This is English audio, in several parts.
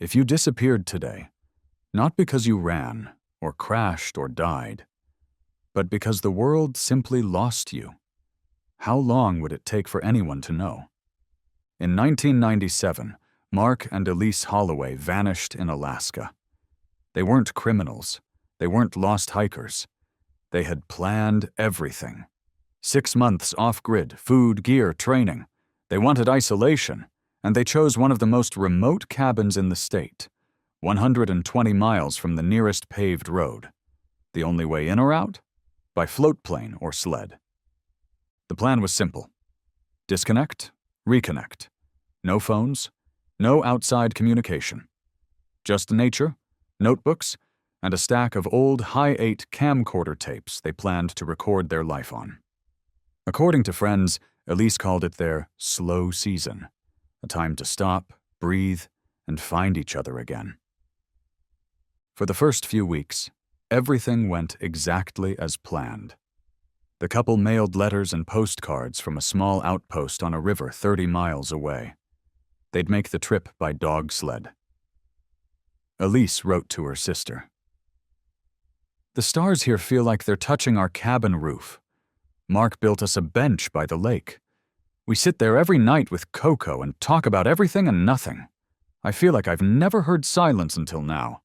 If you disappeared today, not because you ran, or crashed, or died, but because the world simply lost you, how long would it take for anyone to know? In 1997, Mark and Elise Holloway vanished in Alaska. They weren't criminals. They weren't lost hikers. They had planned everything. 6 months off-grid, food, gear, training. They wanted isolation, and they chose one of the most remote cabins in the state, 120 miles from the nearest paved road. The only way in or out? By float plane or sled. The plan was simple. Disconnect, reconnect. No phones, no outside communication. Just nature, notebooks, and a stack of old high-8 camcorder tapes they planned to record their life on. According to friends, Elise called it their slow season, a time to stop, breathe, and find each other again. For the first few weeks, everything went exactly as planned. The couple mailed letters and postcards from a small outpost on a river 30 miles away. They'd make the trip by dog sled. Elise wrote to her sister. "The stars here feel like they're touching our cabin roof. Mark built us a bench by the lake. We sit there every night with Coco and talk about everything and nothing. I feel like I've never heard silence until now."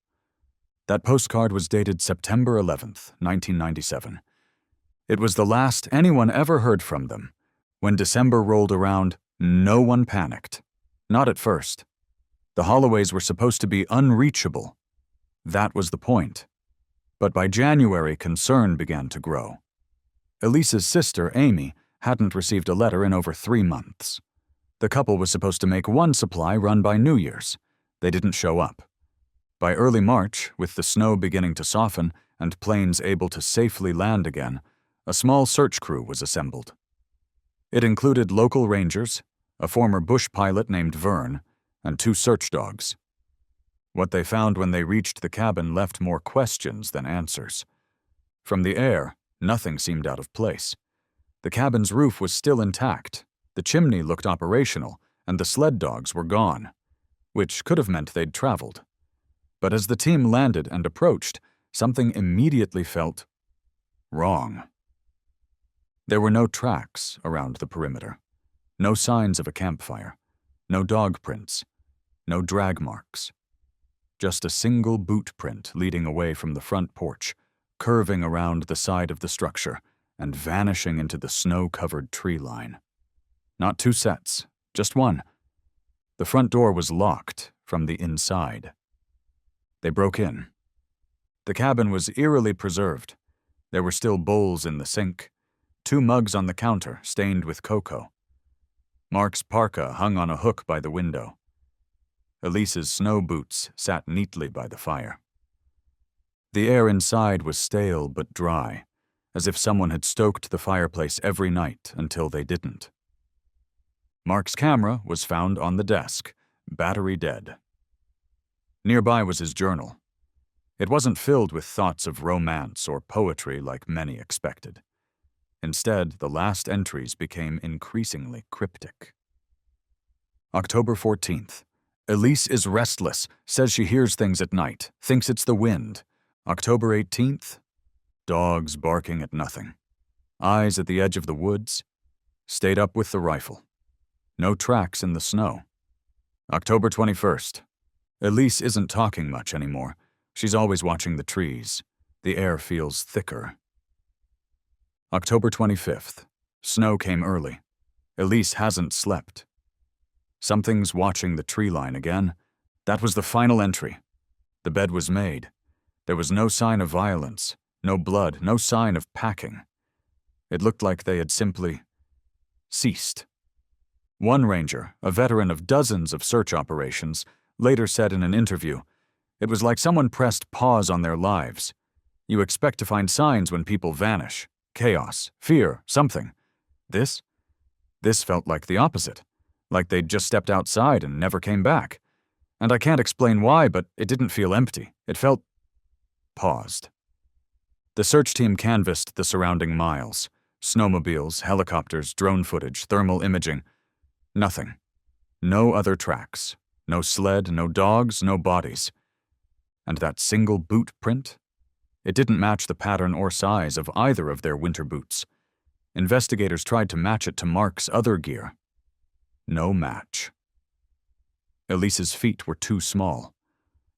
That postcard was dated September 11th, 1997. It was the last anyone ever heard from them. When December rolled around, no one panicked. Not at first. The Holloways were supposed to be unreachable. That was the point. But by January, concern began to grow. Elise's sister, Amy, hadn't received a letter in over 3 months. The couple was supposed to make one supply run by New Year's. They didn't show up. By early March, with the snow beginning to soften and planes able to safely land again, a small search crew was assembled. It included local rangers, a former bush pilot named Vern, and 2 search dogs. What they found when they reached the cabin left more questions than answers. From the air, nothing seemed out of place. The cabin's roof was still intact, the chimney looked operational, and the sled dogs were gone, which could have meant they'd traveled. But as the team landed and approached, something immediately felt wrong. There were no tracks around the perimeter, no signs of a campfire, no dog prints, no drag marks. Just a single boot print leading away from the front porch, curving around the side of the structure and vanishing into the snow-covered tree line. Not 2 sets, just one. The front door was locked from the inside. They broke in. The cabin was eerily preserved. There were still bowls in the sink, 2 mugs on the counter stained with cocoa. Mark's parka hung on a hook by the window. Elise's snow boots sat neatly by the fire. The air inside was stale but dry, as if someone had stoked the fireplace every night until they didn't. Mark's camera was found on the desk, battery dead. Nearby was his journal. It wasn't filled with thoughts of romance or poetry like many expected. Instead, the last entries became increasingly cryptic. October 14th. Elise is restless, says she hears things at night, thinks it's the wind. October 18th. Dogs barking at nothing. Eyes at the edge of the woods. Stayed up with the rifle. No tracks in the snow. October 21st. Elise isn't talking much anymore. She's always watching the trees. The air feels thicker. October 25th. Snow came early. Elise hasn't slept. Something's watching the tree line again. That was the final entry. The bed was made. There was no sign of violence, no blood, no sign of packing. It looked like they had simply ceased. One ranger, a veteran of dozens of search operations, later said in an interview, "It was like someone pressed pause on their lives. You expect to find signs when people vanish. Chaos, fear, something. This felt like the opposite. Like they'd just stepped outside and never came back. And I can't explain why, but it didn't feel empty. It felt paused." The search team canvassed the surrounding miles. Snowmobiles, helicopters, drone footage, thermal imaging. Nothing. No other tracks. No sled, no dogs, no bodies. And that single boot print? It didn't match the pattern or size of either of their winter boots. Investigators tried to match it to Mark's other gear. No match. Elise's feet were too small.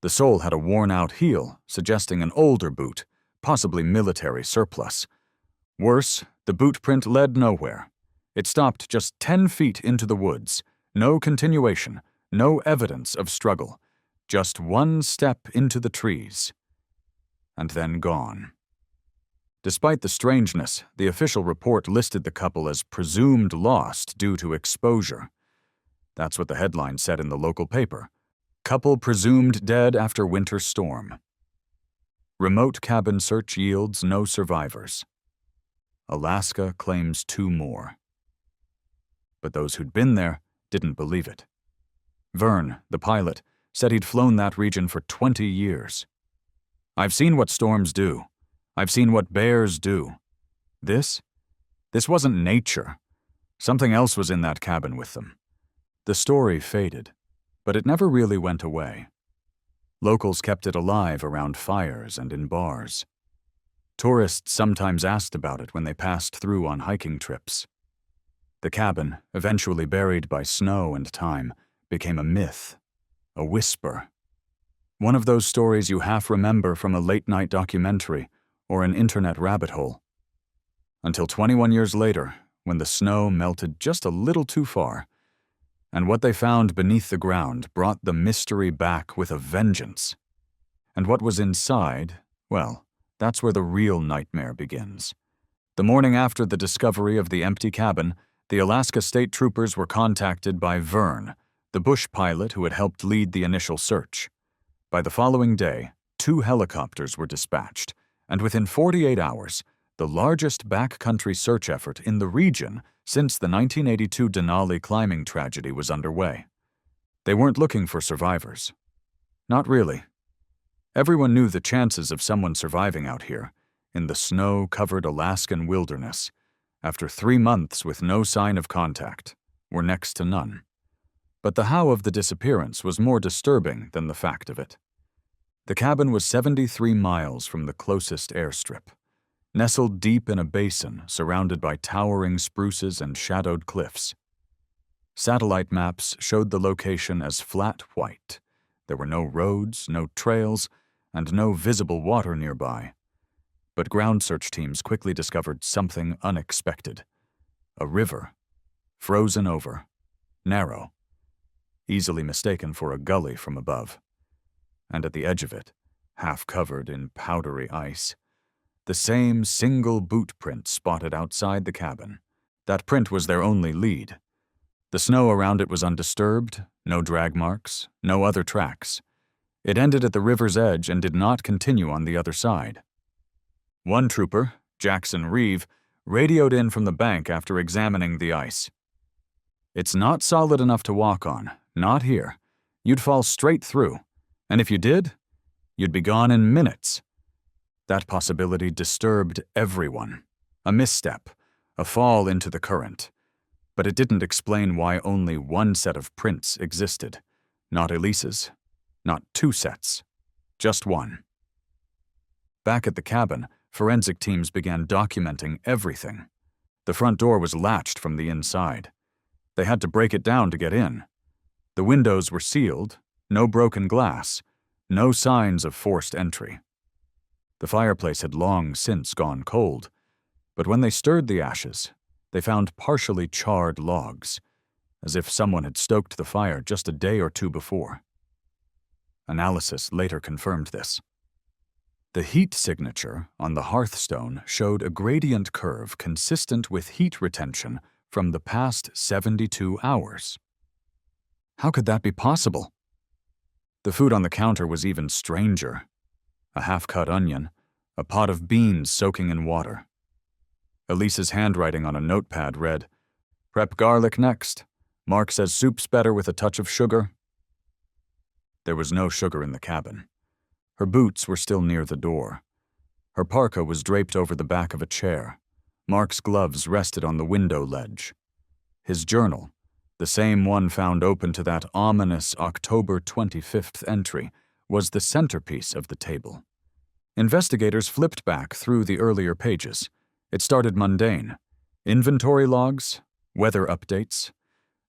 The sole had a worn-out heel, suggesting an older boot, possibly military surplus. Worse, the boot print led nowhere. It stopped just 10 feet into the woods. No continuation, no evidence of struggle. Just one step into the trees. And then gone. Despite the strangeness, the official report listed the couple as presumed lost due to exposure. That's what the headline said in the local paper. Couple presumed dead after winter storm. Remote cabin search yields no survivors. Alaska claims 2 more. But those who'd been there didn't believe it. Vern, the pilot, said he'd flown that region for 20 years. "I've seen what storms do. I've seen what bears do. This wasn't nature. Something else was in that cabin with them." The story faded, but it never really went away. Locals kept it alive around fires and in bars. Tourists sometimes asked about it when they passed through on hiking trips. The cabin, eventually buried by snow and time, became a myth, a whisper. One of those stories you half remember from a late-night documentary or an internet rabbit hole. Until 21 years later, when the snow melted just a little too far, and what they found beneath the ground brought the mystery back with a vengeance. And what was inside, well, that's where the real nightmare begins. The morning after the discovery of the empty cabin, the Alaska State Troopers were contacted by Vern, the bush pilot who had helped lead the initial search. By the following day, 2 helicopters were dispatched, and within 48 hours, the largest backcountry search effort in the region since the 1982 Denali climbing tragedy was underway. They weren't looking for survivors. Not really. Everyone knew the chances of someone surviving out here, in the snow-covered Alaskan wilderness, after 3 months with no sign of contact, were next to none. But the how of the disappearance was more disturbing than the fact of it. The cabin was 73 miles from the closest airstrip, nestled deep in a basin surrounded by towering spruces and shadowed cliffs. Satellite maps showed the location as flat white. There were no roads, no trails, and no visible water nearby. But ground search teams quickly discovered something unexpected. A river, frozen over, narrow, easily mistaken for a gully from above. And at the edge of it, half covered in powdery ice, the same single boot print spotted outside the cabin. That print was their only lead. The snow around it was undisturbed, no drag marks, no other tracks. It ended at the river's edge and did not continue on the other side. One trooper, Jackson Reeve, radioed in from the bank after examining the ice. "It's not solid enough to walk on, not here. You'd fall straight through. And if you did, you'd be gone in minutes." That possibility disturbed everyone. A misstep, a fall into the current. But it didn't explain why only one set of prints existed. Not Elise's, not 2 sets, just one. Back at the cabin, forensic teams began documenting everything. The front door was latched from the inside. They had to break it down to get in. The windows were sealed, no broken glass, no signs of forced entry. The fireplace had long since gone cold, but when they stirred the ashes, they found partially charred logs, as if someone had stoked the fire just a day or 2 before. Analysis later confirmed this. The heat signature on the hearthstone showed a gradient curve consistent with heat retention from the past 72 hours. How could that be possible? The food on the counter was even stranger. A half-cut onion, a pot of beans soaking in water. Elise's handwriting on a notepad read, "Prep garlic next. Mark says soup's better with a touch of sugar." There was no sugar in the cabin. Her boots were still near the door. Her parka was draped over the back of a chair. Mark's gloves rested on the window ledge. His journal, The same one found open to that ominous October 25th entry was the centerpiece of the table. Investigators flipped back through the earlier pages. It started mundane. Inventory logs, weather updates.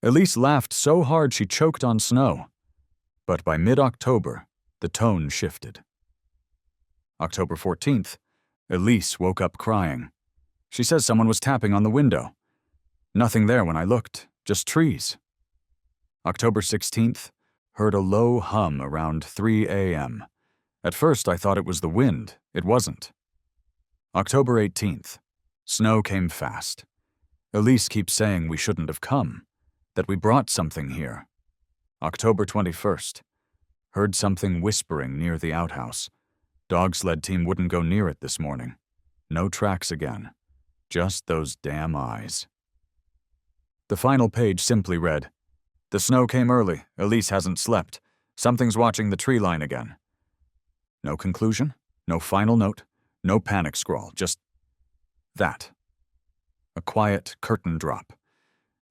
Elise laughed so hard she choked on snow. But by mid-October, the tone shifted. October 14th, Elise woke up crying. She says someone was tapping on the window. Nothing there when I looked, just trees. October 16th, heard a low hum around 3 a.m. At first I thought it was the wind. It wasn't. October 18th, snow came fast. Elise keeps saying we shouldn't have come, that we brought something here. October 21st, heard something whispering near the outhouse. Dog sled team wouldn't go near it this morning. No tracks again. Just those damn eyes. The final page simply read, "The snow came early. Elise hasn't slept. Something's watching the tree line again." No conclusion, no final note, no panic scrawl, just that. A quiet curtain drop.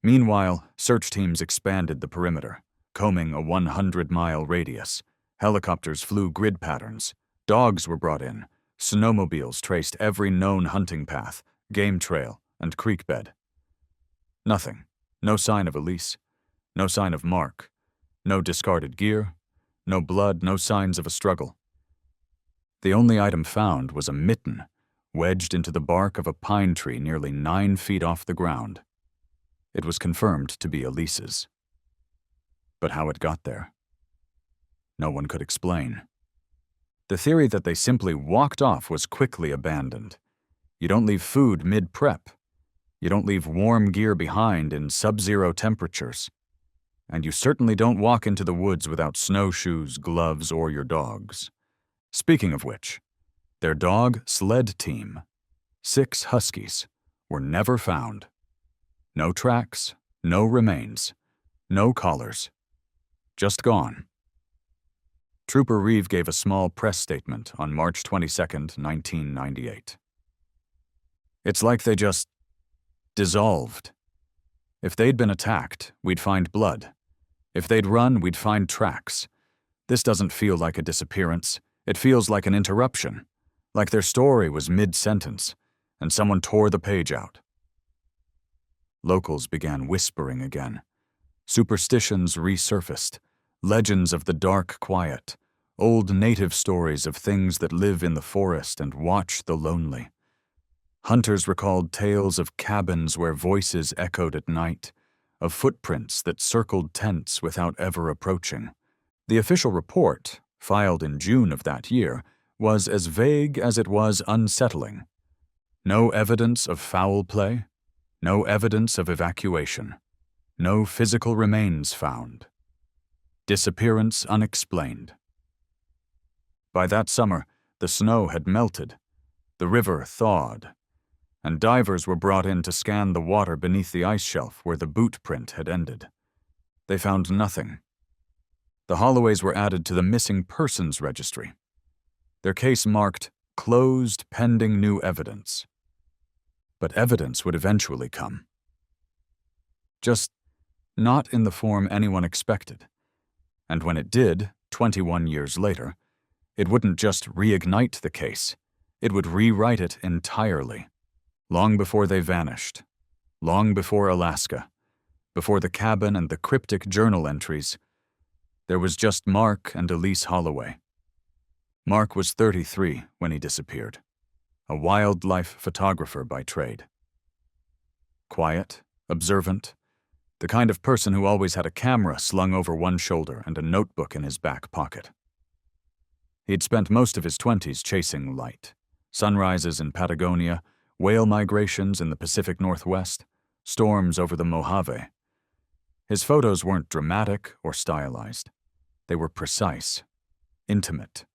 Meanwhile, search teams expanded the perimeter, combing a 100-mile radius. Helicopters flew grid patterns. Dogs were brought in. Snowmobiles traced every known hunting path, game trail, and creek bed. Nothing. No sign of Elise. No sign of Mark. No discarded gear. No blood, no signs of a struggle. The only item found was a mitten, wedged into the bark of a pine tree nearly 9 feet off the ground. It was confirmed to be Elise's. But how it got there? No one could explain. The theory that they simply walked off was quickly abandoned. You don't leave food mid-prep. You don't leave warm gear behind in sub-zero temperatures. And you certainly don't walk into the woods without snowshoes, gloves, or your dogs. Speaking of which, their dog sled team, 6 huskies, were never found. No tracks, no remains, no collars. Just gone. Trooper Reeve gave a small press statement on March 22, 1998. It's like they just dissolved. If they'd been attacked, we'd find blood. If they'd run, we'd find tracks. This doesn't feel like a disappearance. It feels like an interruption, like their story was mid-sentence, and someone tore the page out. Locals began whispering again. Superstitions resurfaced, legends of the dark quiet, old native stories of things that live in the forest and watch the lonely. Hunters recalled tales of cabins where voices echoed at night, of footprints that circled tents without ever approaching. The official report, filed in June of that year, was as vague as it was unsettling. No evidence of foul play, no evidence of evacuation, no physical remains found. Disappearance unexplained. By that summer, the snow had melted, the river thawed, and divers were brought in to scan the water beneath the ice shelf where the boot print had ended. They found nothing. The Holloways were added to the missing persons registry. Their case marked closed pending new evidence. But evidence would eventually come. Just not in the form anyone expected. And when it did, 21 years later, it wouldn't just reignite the case, it would rewrite it entirely. Long before they vanished, long before Alaska, before the cabin and the cryptic journal entries, there was just Mark and Elise Holloway. Mark was 33 when he disappeared, a wildlife photographer by trade. Quiet, observant, the kind of person who always had a camera slung over one shoulder and a notebook in his back pocket. He'd spent most of his 20s chasing light, sunrises in Patagonia, whale migrations in the Pacific Northwest, storms over the Mojave. His photos weren't dramatic or stylized. They were precise, intimate.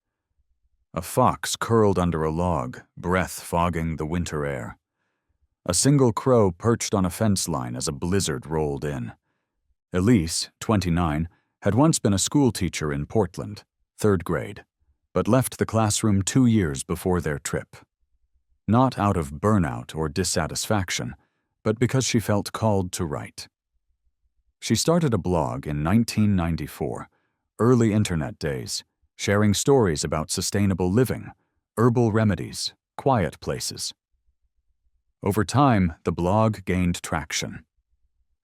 A fox curled under a log, breath fogging the winter air. A single crow perched on a fence line as a blizzard rolled in. Elise, 29, had once been a schoolteacher in Portland, 3rd grade, but left the classroom 2 years before their trip. Not out of burnout or dissatisfaction, but because she felt called to write. She started a blog in 1994, early internet days, sharing stories about sustainable living, herbal remedies, quiet places. Over time, the blog gained traction.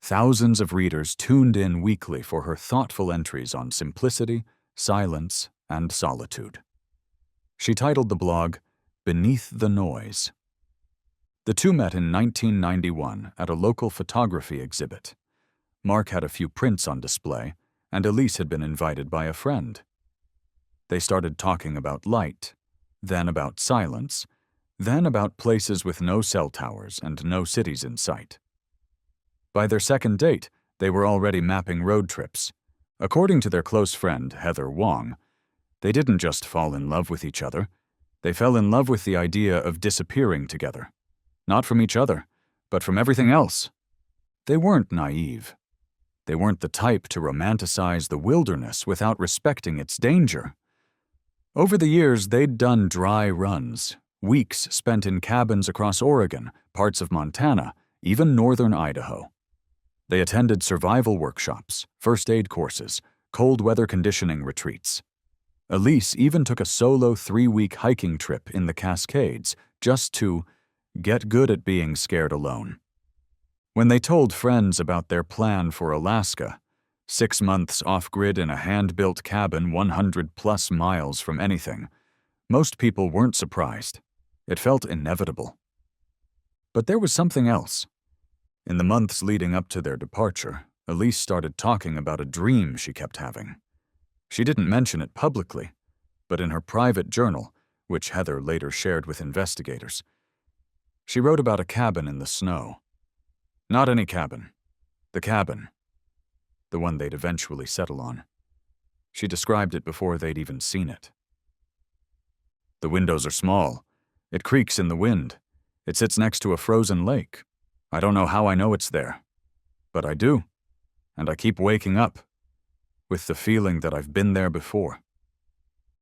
Thousands of readers tuned in weekly for her thoughtful entries on simplicity, silence, and solitude. She titled the blog, Beneath the Noise. The two met in 1991 at a local photography exhibit. Mark had a few prints on display, and Elise had been invited by a friend. They started talking about light, then about silence, then about places with no cell towers and no cities in sight. By their second date, they were already mapping road trips. According to their close friend, Heather Wong, they didn't just fall in love with each other, they fell in love with the idea of disappearing together. Not from each other, but from everything else. They weren't naive. They weren't the type to romanticize the wilderness without respecting its danger. Over the years, they'd done dry runs, weeks spent in cabins across Oregon, parts of Montana, even northern Idaho. They attended survival workshops, first aid courses, cold weather conditioning retreats. Elise even took a solo 3-week hiking trip in the Cascades just to get good at being scared alone. When they told friends about their plan for Alaska, 6 months off-grid in a hand-built cabin 100-plus miles from anything, most people weren't surprised. It felt inevitable. But there was something else. In the months leading up to their departure, Elise started talking about a dream she kept having. She didn't mention it publicly, but in her private journal, which Heather later shared with investigators, she wrote about a cabin in the snow. Not any cabin. The cabin. The one they'd eventually settle on. She described it before they'd even seen it. The windows are small. It creaks in the wind. It sits next to a frozen lake. I don't know how I know it's there. But I do. And I keep waking up with the feeling that I've been there before.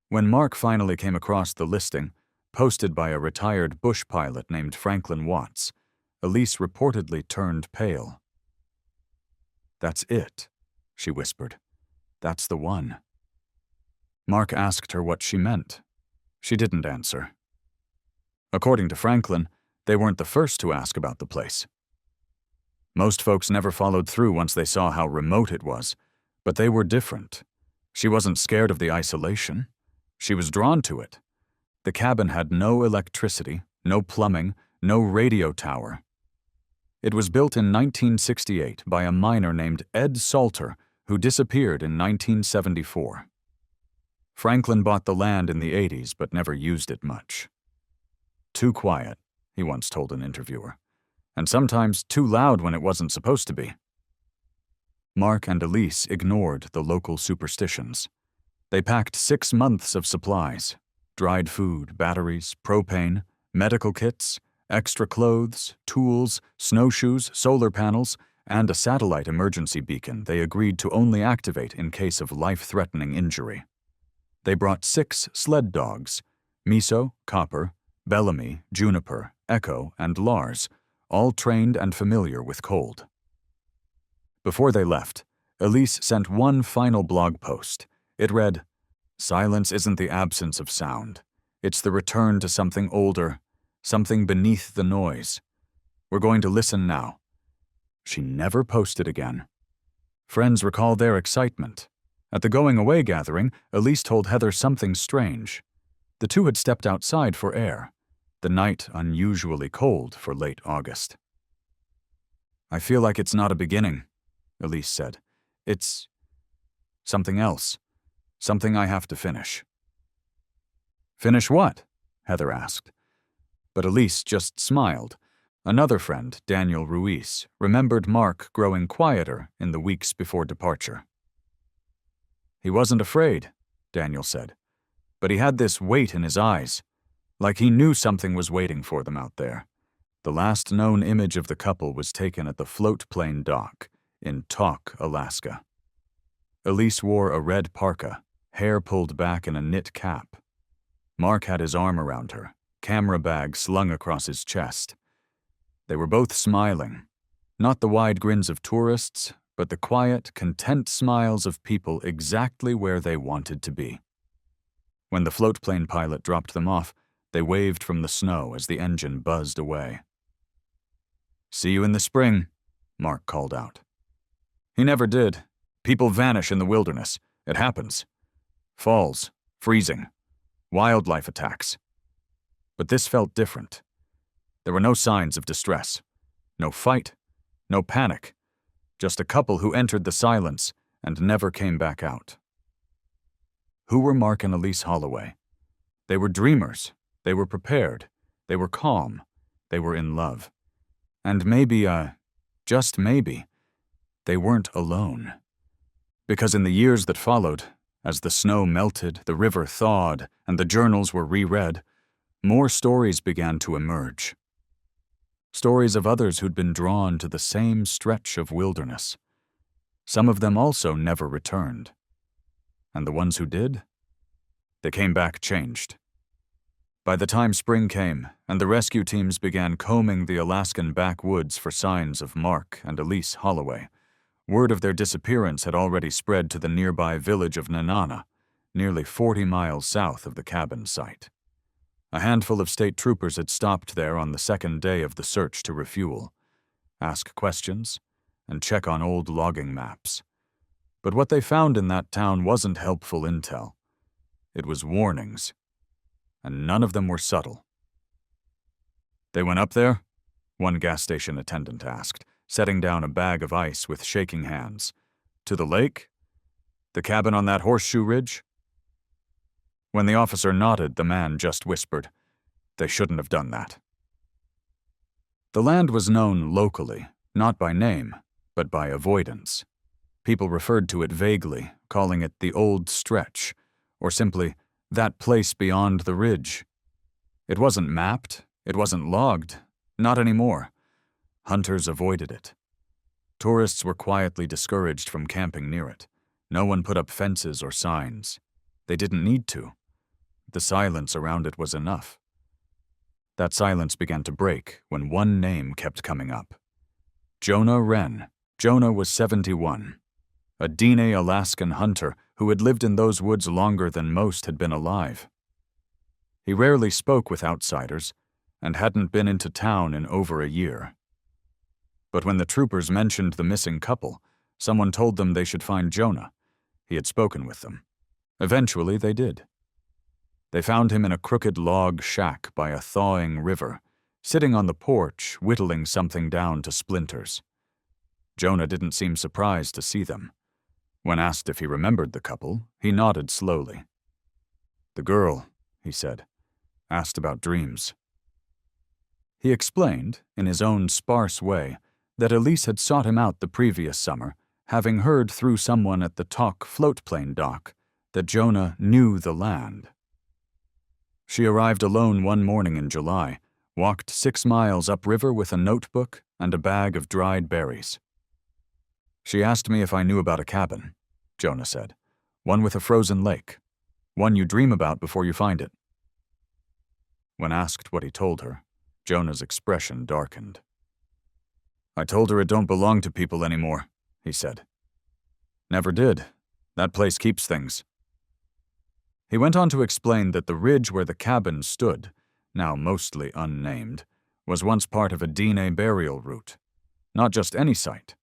When Mark finally came across the listing, posted by a retired bush pilot named Franklin Watts, Elise reportedly turned pale. "That's it," she whispered. "That's the one." Mark asked her what she meant. She didn't answer. According to Franklin, they weren't the first to ask about the place. Most folks never followed through once they saw how remote it was, but they were different. She wasn't scared of the isolation. She was drawn to it. The cabin had no electricity, no plumbing, no radio tower. It was built in 1968 by a miner named Ed Salter, who disappeared in 1974. Franklin bought the land in the 80s but never used it much. "Too quiet," he once told an interviewer, "and sometimes too loud when it wasn't supposed to be." Mark and Elise ignored the local superstitions. They packed 6 months of supplies: dried food, batteries, propane, medical kits, extra clothes, tools, snowshoes, solar panels, and a satellite emergency beacon they agreed to only activate in case of life-threatening injury. They brought 6 sled dogs: Miso, Copper, Bellamy, Juniper, Echo, and Lars, all trained and familiar with cold. Before they left, Elise sent one final blog post. It read, "Silence isn't the absence of sound. It's the return to something older, something beneath the noise. We're going to listen now." She never posted again. Friends recall their excitement. At the going-away gathering, Elise told Heather something strange. The two had stepped outside for air, the night unusually cold for late August. "I feel like it's not a beginning," Elise said. "It's something else, something I have to finish." "Finish what?" Heather asked. But Elise just smiled. Another friend, Daniel Ruiz, remembered Mark growing quieter in the weeks before departure. "He wasn't afraid," Daniel said, "but he had this weight in his eyes, like he knew something was waiting for them out there." The last known image of the couple was taken at the float plane dock in Tok, Alaska. Elise wore a red parka, hair pulled back in a knit cap. Mark had his arm around her, camera bag slung across his chest. They were both smiling, not the wide grins of tourists, but the quiet, content smiles of people exactly where they wanted to be. When the floatplane pilot dropped them off, they waved from the snow as the engine buzzed away. "See you in the spring," Mark called out. He never did. People vanish in the wilderness. It happens. Falls, freezing, wildlife attacks. But this felt different. There were no signs of distress. No fight. No panic. Just a couple who entered the silence and never came back out. Who were Mark and Elise Holloway? They were dreamers. They were prepared. They were calm. They were in love. And maybe, just maybe, they weren't alone. Because in the years that followed, as the snow melted, the river thawed, and the journals were reread, more stories began to emerge. Stories of others who'd been drawn to the same stretch of wilderness. Some of them also never returned. And the ones who did? They came back changed. By the time spring came, and the rescue teams began combing the Alaskan backwoods for signs of Mark and Elise Holloway, word of their disappearance had already spread to the nearby village of Nenana, nearly 40 miles south of the cabin site. A handful of state troopers had stopped there on the second day of the search to refuel, ask questions, and check on old logging maps. But what they found in that town wasn't helpful intel. It was warnings, and none of them were subtle. "They went up there?" one gas station attendant asked, setting down a bag of ice with shaking hands. "To the lake? The cabin on that horseshoe ridge?" When the officer nodded, the man just whispered, "They shouldn't have done that." The land was known locally, not by name, but by avoidance. People referred to it vaguely, calling it the Old Stretch, or simply, that place beyond the ridge. It wasn't mapped, it wasn't logged, not anymore. Hunters avoided it. Tourists were quietly discouraged from camping near it. No one put up fences or signs. They didn't need to. The silence around it was enough. That silence began to break when one name kept coming up. Jonah Wren. Jonah was 71. A Dene Alaskan hunter who had lived in those woods longer than most had been alive. He rarely spoke with outsiders and hadn't been into town in over a year. But when the troopers mentioned the missing couple, someone told them they should find Jonah. He had spoken with them. Eventually, they did. They found him in a crooked log shack by a thawing river, sitting on the porch, whittling something down to splinters. Jonah didn't seem surprised to see them. When asked if he remembered the couple, he nodded slowly. "The girl," he said, "asked about dreams." He explained, in his own sparse way, that Elise had sought him out the previous summer, having heard through someone at the Talk floatplane dock that Jonah knew the land. She arrived alone one morning in July, walked 6 miles upriver with a notebook and a bag of dried berries. "She asked me if I knew about a cabin," Jonah said. "One with a frozen lake. One you dream about before you find it." When asked what he told her, Jonah's expression darkened. "I told her it don't belong to people anymore," he said. "Never did. That place keeps things." He went on to explain that the ridge where the cabin stood, now mostly unnamed, was once part of a Dene burial route. Not just any site.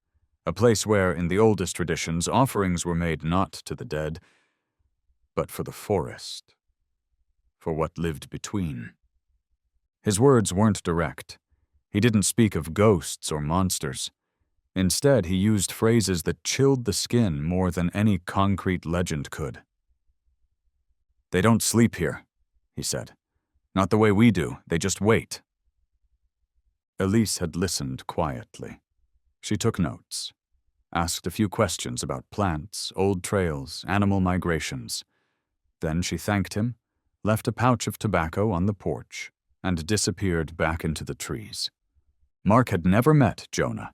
A place where, in the oldest traditions, offerings were made not to the dead, but for the forest, for what lived between. His words weren't direct. He didn't speak of ghosts or monsters. Instead, he used phrases that chilled the skin more than any concrete legend could. "They don't sleep here," he said. "Not the way we do, they just wait." Elise had listened quietly. She took notes, asked a few questions about plants, old trails, animal migrations. Then she thanked him, left a pouch of tobacco on the porch, and disappeared back into the trees. Mark had never met Jonah,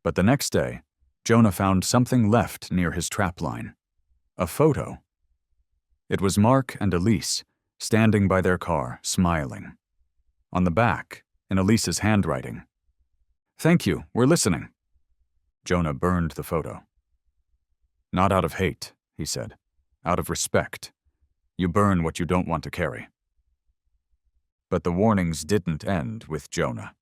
but the next day, Jonah found something left near his trapline. A photo. It was Mark and Elise, standing by their car, smiling. On the back, in Elise's handwriting, "Thank you, we're listening." Jonah burned the photo. "Not out of hate," he said. "Out of respect. You burn what you don't want to carry." But the warnings didn't end with Jonah.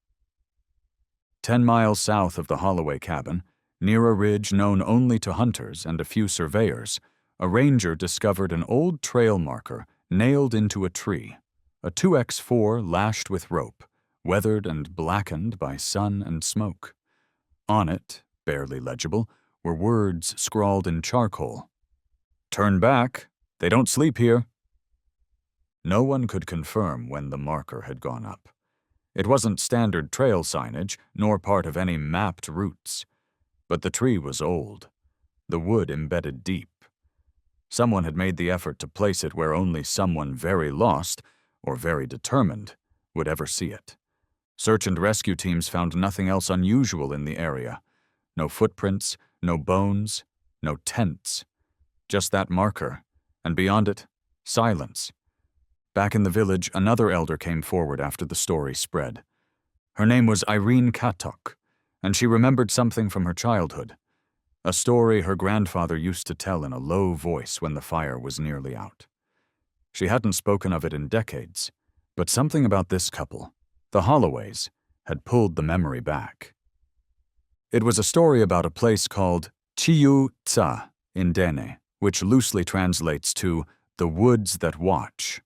10 miles south of the Holloway cabin, near a ridge known only to hunters and a few surveyors, a ranger discovered an old trail marker nailed into a tree, a 2x4 lashed with rope, weathered and blackened by sun and smoke. On it, barely legible, were words scrawled in charcoal. "Turn back. They don't sleep here." No one could confirm when the marker had gone up. It wasn't standard trail signage, nor part of any mapped routes. But the tree was old, the wood embedded deep. Someone had made the effort to place it where only someone very lost, or very determined, would ever see it. Search and rescue teams found nothing else unusual in the area. No footprints, no bones, no tents. Just that marker, and beyond it, silence. Back in the village, another elder came forward after the story spread. Her name was Irene Katok, and she remembered something from her childhood, a story her grandfather used to tell in a low voice when the fire was nearly out. She hadn't spoken of it in decades, but something about this couple, the Holloways, had pulled the memory back. It was a story about a place called Chiyu Tsa in Dene, which loosely translates to the woods that watch.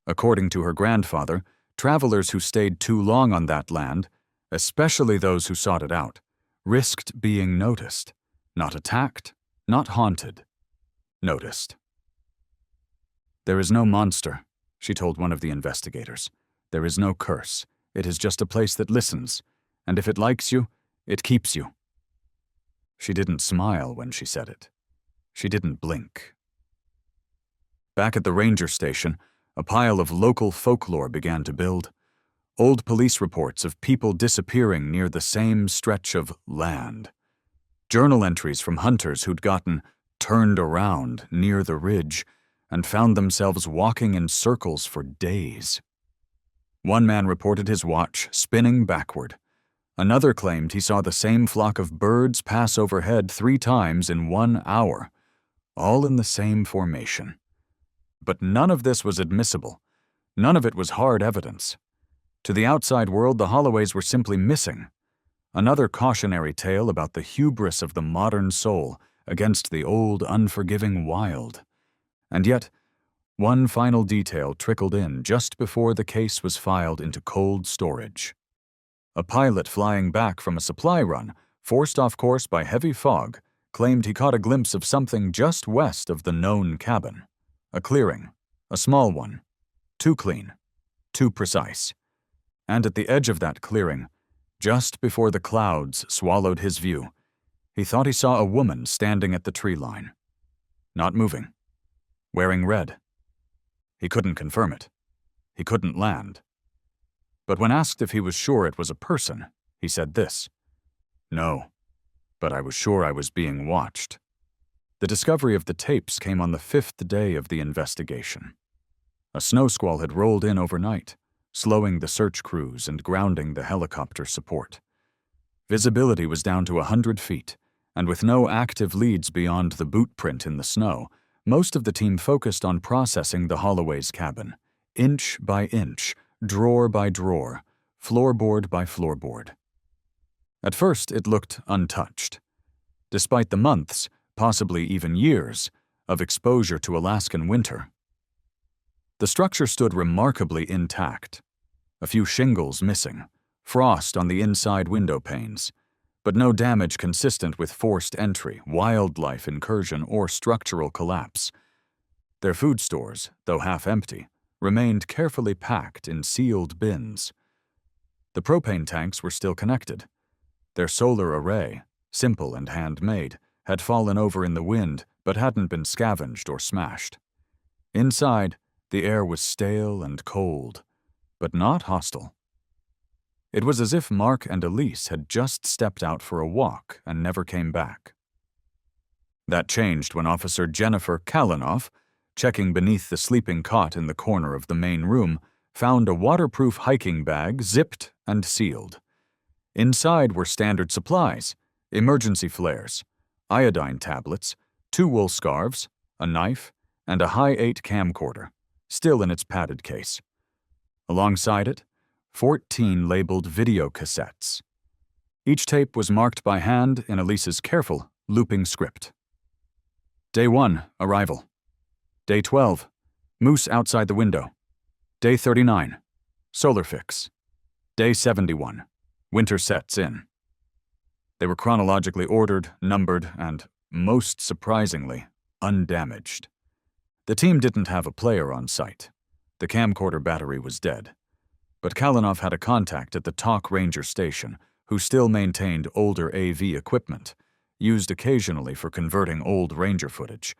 According to her grandfather, travelers who stayed too long on that land, especially those who sought it out, risked being noticed. Not attacked, not haunted. Noticed. "There is no monster," she told one of the investigators. "There is no curse. It is just a place that listens, and if it likes you, it keeps you." She didn't smile when she said it. She didn't blink. Back at the ranger station, a pile of local folklore began to build. Old police reports of people disappearing near the same stretch of land. Journal entries from hunters who'd gotten turned around near the ridge and found themselves walking in circles for days. One man reported his watch spinning backward. Another claimed he saw the same flock of birds pass overhead 3 times in 1 hour, all in the same formation. But none of this was admissible. None of it was hard evidence. To the outside world, the Holloways were simply missing. Another cautionary tale about the hubris of the modern soul against the old, unforgiving wild. And yet, one final detail trickled in just before the case was filed into cold storage. A pilot flying back from a supply run, forced off course by heavy fog, claimed he caught a glimpse of something just west of the known cabin. A clearing, a small one, too clean, too precise. And at the edge of that clearing, just before the clouds swallowed his view, he thought he saw a woman standing at the tree line. Not moving. Wearing red. He couldn't confirm it. He couldn't land. But when asked if he was sure it was a person, he said this: "No, but I was sure I was being watched." The discovery of the tapes came on the 5th day of the investigation. A snow squall had rolled in overnight, slowing the search crews and grounding the helicopter support. Visibility was down to 100 feet, and with no active leads beyond the boot print in the snow, most of the team focused on processing the Holloway's cabin, inch by inch, drawer by drawer, floorboard by floorboard. At first, it looked untouched. Despite the months, possibly even years, of exposure to Alaskan winter. The structure stood remarkably intact. A few shingles missing, frost on the inside window panes, but no damage consistent with forced entry, wildlife incursion, or structural collapse. Their food stores, though half empty, remained carefully packed in sealed bins. The propane tanks were still connected. Their solar array, simple and handmade, had fallen over in the wind but hadn't been scavenged or smashed. Inside, the air was stale and cold, but not hostile. It was as if Mark and Elise had just stepped out for a walk and never came back. That changed when Officer Jennifer Kalanoff, checking beneath the sleeping cot in the corner of the main room, found a waterproof hiking bag zipped and sealed. Inside were standard supplies, emergency flares, iodine tablets, 2 wool scarves, a knife, and a high-8 camcorder, still in its padded case. Alongside it, 14 labeled video cassettes. Each tape was marked by hand in Elise's careful, looping script. Day 1, arrival. Day 12, moose outside the window. Day 39, solar fix. Day 71, winter sets in. They were chronologically ordered, numbered, and, most surprisingly, undamaged. The team didn't have a player on site. The camcorder battery was dead. But Kalinov had a contact at the Talk Ranger station who still maintained older AV equipment, used occasionally for converting old Ranger footage.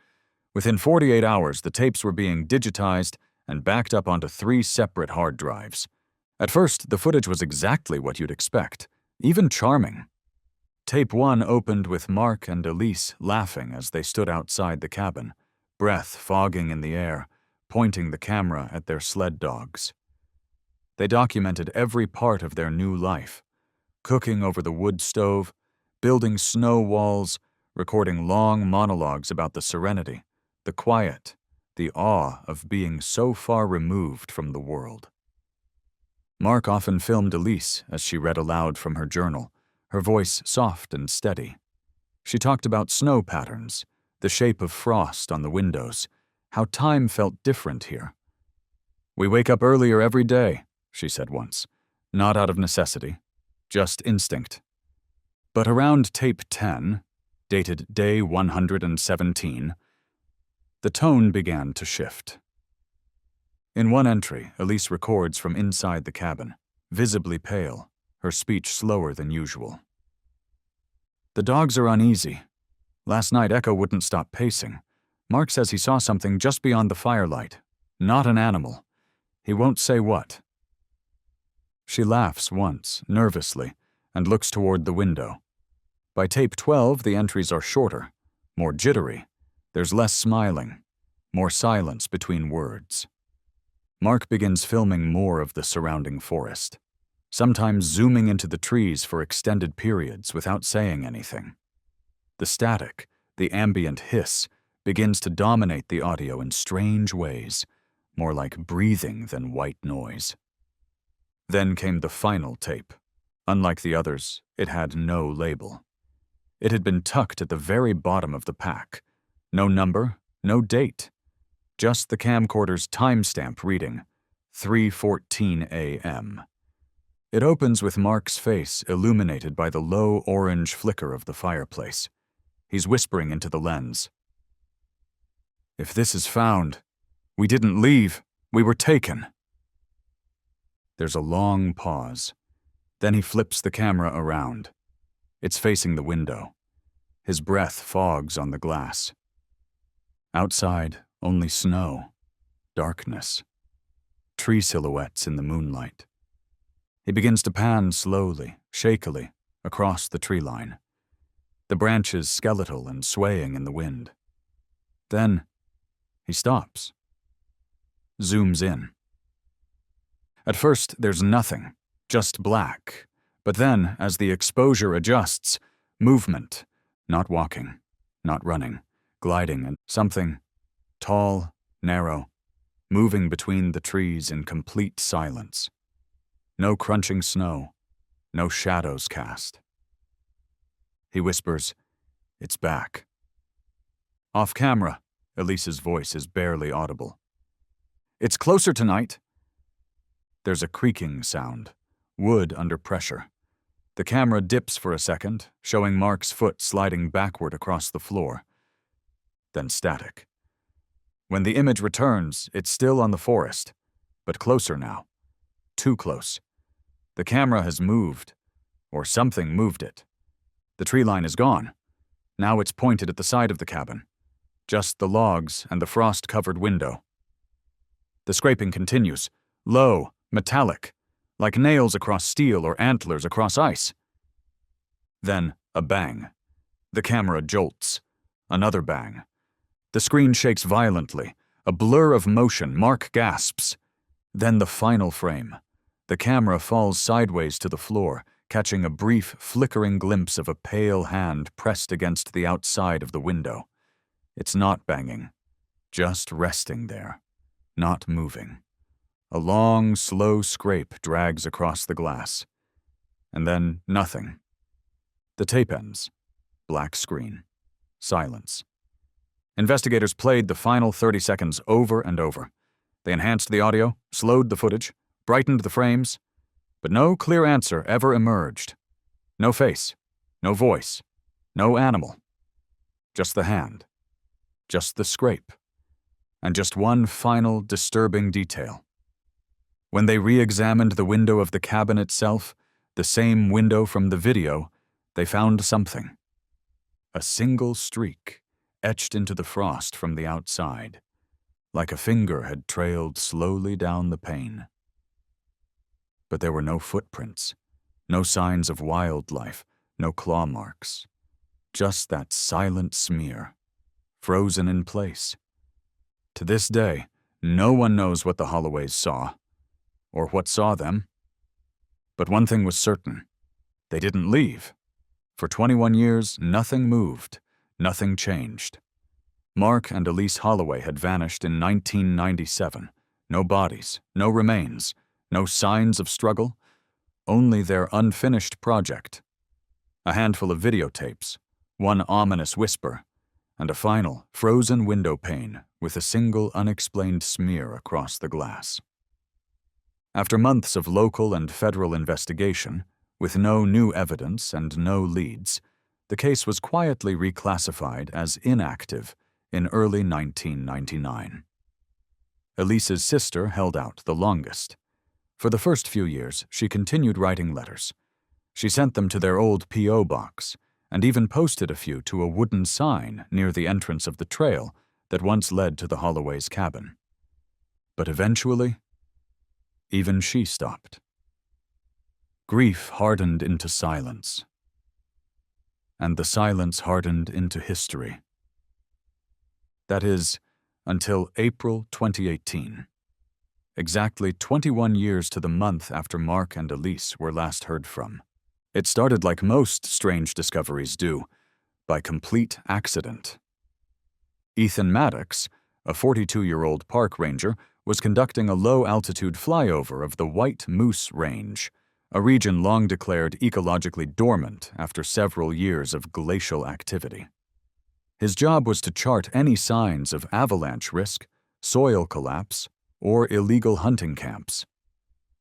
Within 48 hours, the tapes were being digitized and backed up onto 3 separate hard drives. At first, the footage was exactly what you'd expect, even charming. Tape 1 opened with Mark and Elise laughing as they stood outside the cabin, breath fogging in the air, pointing the camera at their sled dogs. They documented every part of their new life, cooking over the wood stove, building snow walls, recording long monologues about the serenity, the quiet, the awe of being so far removed from the world. Mark often filmed Elise as she read aloud from her journal, her voice soft and steady. She talked about snow patterns, the shape of frost on the windows, how time felt different here. "We wake up earlier every day," she said once, "not out of necessity, just instinct." But around tape 10, dated day 117, the tone began to shift. In one entry, Elise records from inside the cabin, visibly pale, her speech slower than usual. "The dogs are uneasy. Last night Echo wouldn't stop pacing. Mark says he saw something just beyond the firelight. Not an animal. He won't say what." She laughs once, nervously, and looks toward the window. By tape 12, the entries are shorter, more jittery. There's less smiling, more silence between words. Mark begins filming more of the surrounding forest, sometimes zooming into the trees for extended periods without saying anything. The static, the ambient hiss, begins to dominate the audio in strange ways, more like breathing than white noise. Then came the final tape. Unlike the others, it had no label. It had been tucked at the very bottom of the pack. No number, no date. Just the camcorder's timestamp reading, 3:14 a.m. It opens with Mark's face illuminated by the low orange flicker of the fireplace. He's whispering into the lens. "If this is found, we didn't leave, we were taken." There's a long pause. Then he flips the camera around. It's facing the window. His breath fogs on the glass. Outside, only snow, darkness, tree silhouettes in the moonlight. He begins to pan slowly, shakily, across the tree line. The branches skeletal and swaying in the wind. Then, he stops. Zooms in. At first, there's nothing, just black. But then, as the exposure adjusts, movement, not walking, not running, gliding, and something tall, narrow, moving between the trees in complete silence. No crunching snow, no shadows cast. He whispers, "It's back." Off camera, Elise's voice is barely audible. "It's closer tonight." There's a creaking sound, wood under pressure. The camera dips for a second, showing Mark's foot sliding backward across the floor. Then static. When the image returns, it's still on the forest, but closer now. Too close. The camera has moved, or something moved it. The tree line is gone. Now it's pointed at the side of the cabin. Just the logs and the frost-covered window. The scraping continues, low, metallic, like nails across steel or antlers across ice. Then, a bang. The camera jolts. Another bang. The screen shakes violently. A blur of motion. Mark gasps. Then the final frame. The camera falls sideways to the floor, catching a brief, flickering glimpse of a pale hand pressed against the outside of the window. It's not banging, just resting there, not moving. A long, slow scrape drags across the glass. And then nothing. The tape ends. Black screen. Silence. Investigators played the final 30 seconds over and over. They enhanced the audio, slowed the footage, brightened the frames, but no clear answer ever emerged. No face, no voice, no animal. Just the hand. Just the scrape. And just one final disturbing detail. When they re-examined the window of the cabin itself, the same window from the video, they found something. A single streak, etched into the frost from the outside, like a finger had trailed slowly down the pane. But there were no footprints, no signs of wildlife, no claw marks. Just that silent smear, frozen in place. To this day, no one knows what the Holloways saw, or what saw them. But one thing was certain. They didn't leave. For 21 years, nothing moved, nothing changed. Mark and Elise Holloway had vanished in 1997. No bodies, no remains, no signs of struggle, only their unfinished project. A handful of videotapes, one ominous whisper, and a final, frozen window pane with a single unexplained smear across the glass. After months of local and federal investigation, with no new evidence and no leads, the case was quietly reclassified as inactive in early 1999. Elise's sister held out the longest. For the first few years, she continued writing letters. She sent them to their old P.O. box, and even posted a few to a wooden sign near the entrance of the trail that once led to the Holloway's cabin. But eventually, even she stopped. Grief hardened into silence, and the silence hardened into history. That is, until April 2018, exactly 21 years to the month after Mark and Elise were last heard from. It started like most strange discoveries do, by complete accident. Ethan Maddox, a 42-year-old park ranger, was conducting a low-altitude flyover of the White Moose Range, a region long declared ecologically dormant after several years of glacial activity. His job was to chart any signs of avalanche risk, soil collapse, or illegal hunting camps.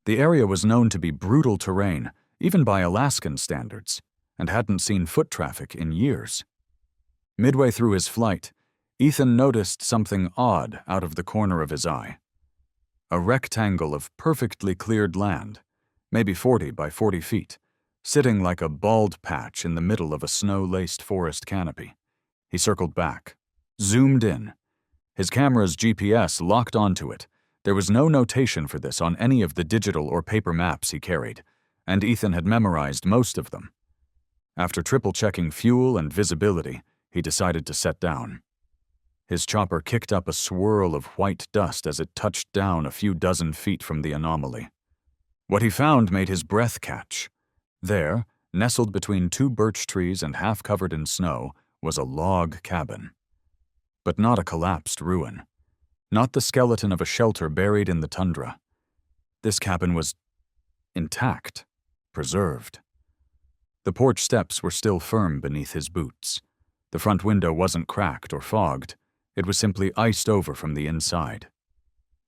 The area was known to be brutal terrain, even by Alaskan standards, and hadn't seen foot traffic in years. Midway through his flight, Ethan noticed something odd out of the corner of his eye. A rectangle of perfectly cleared land, maybe 40 by 40 feet, sitting like a bald patch in the middle of a snow-laced forest canopy. He circled back, zoomed in. His camera's GPS locked onto it. There was no notation for this on any of the digital or paper maps he carried, and Ethan had memorized most of them. After triple-checking fuel and visibility, he decided to set down. His chopper kicked up a swirl of white dust as it touched down a few dozen feet from the anomaly. What he found made his breath catch. There, nestled between two birch trees and half covered in snow, was a log cabin. But not a collapsed ruin. Not the skeleton of a shelter buried in the tundra. This cabin was intact, preserved. The porch steps were still firm beneath his boots. The front window wasn't cracked or fogged. It was simply iced over from the inside.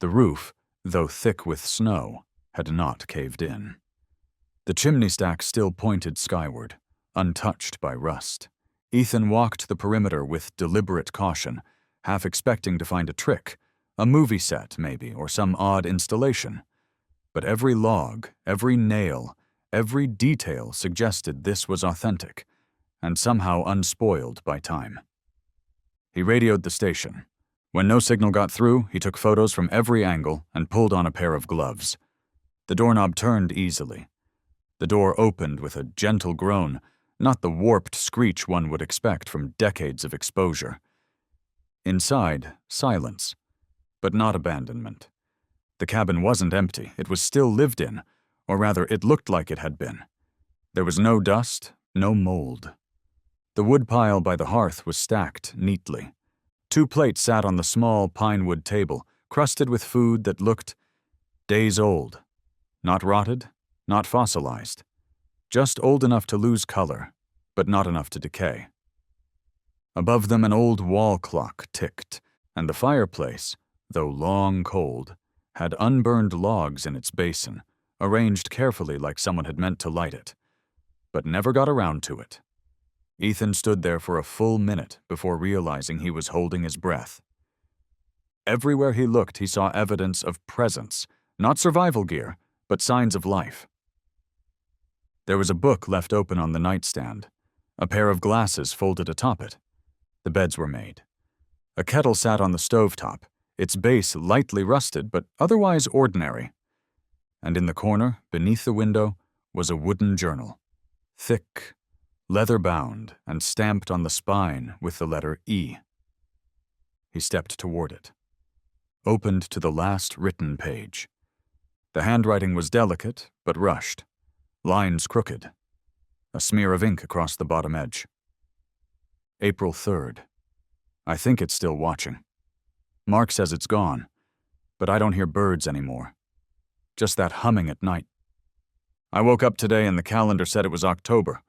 The roof, though thick with snow, had not caved in. The chimney stack still pointed skyward, untouched by rust. Ethan walked the perimeter with deliberate caution, half expecting to find a trick, a movie set maybe, or some odd installation. But every log, every nail, every detail suggested this was authentic, and somehow unspoiled by time. He radioed the station. When no signal got through, he took photos from every angle and pulled on a pair of gloves. The doorknob turned easily. The door opened with a gentle groan, not the warped screech one would expect from decades of exposure. Inside, silence, but not abandonment. The cabin wasn't empty, it was still lived in, or rather, it looked like it had been. There was no dust, no mold. The woodpile by the hearth was stacked neatly. 2 plates sat on the small pine-wood table, crusted with food that looked days old. Not rotted, not fossilized. Just old enough to lose color, but not enough to decay. Above them an old wall clock ticked, and the fireplace, though long cold, had unburned logs in its basin, arranged carefully like someone had meant to light it, but never got around to it. Ethan stood there for a full minute before realizing he was holding his breath. Everywhere he looked, he saw evidence of presence, not survival gear, but signs of life. There was a book left open on the nightstand, a pair of glasses folded atop it. The beds were made. A kettle sat on the stovetop, its base lightly rusted but otherwise ordinary. And in the corner, beneath the window, was a wooden journal, thick, leather-bound, and stamped on the spine with the letter E. He stepped toward it, opened to the last written page. The handwriting was delicate, but rushed, lines crooked, a smear of ink across the bottom edge. April 3rd. I think it's still watching. Mark says it's gone, but I don't hear birds anymore. Just that humming at night. I woke up today and the calendar said it was October.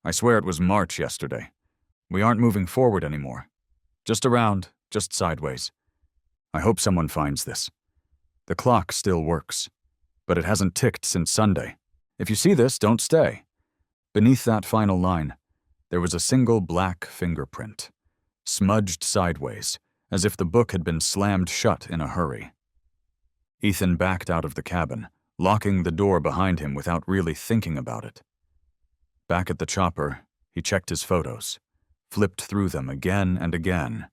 I swear it was March yesterday. We aren't moving forward anymore. Just around, just sideways. I hope someone finds this. The clock still works, but it hasn't ticked since Sunday. If you see this, don't stay. Beneath that final line, there was a single black fingerprint, smudged sideways, as if the book had been slammed shut in a hurry. Ethan backed out of the cabin, locking the door behind him without really thinking about it. Back at the chopper, he checked his photos, flipped through them again and again.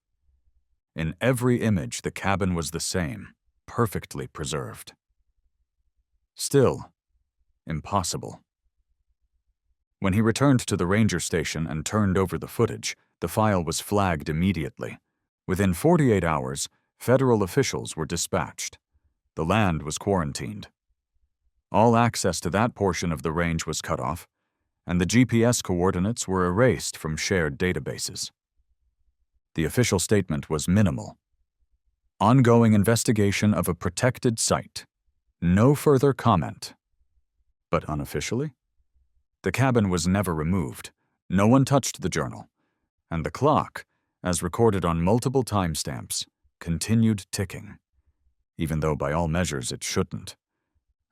In every image, the cabin was the same, perfectly preserved. Still, impossible. When he returned to the ranger station and turned over the footage, the file was flagged immediately. Within 48 hours, federal officials were dispatched. The land was quarantined. All access to that portion of the range was cut off, and the GPS coordinates were erased from shared databases. The official statement was minimal. Ongoing investigation of a protected site. No further comment. But unofficially? The cabin was never removed. No one touched the journal. And the clock, as recorded on multiple timestamps, continued ticking, even though by all measures it shouldn't.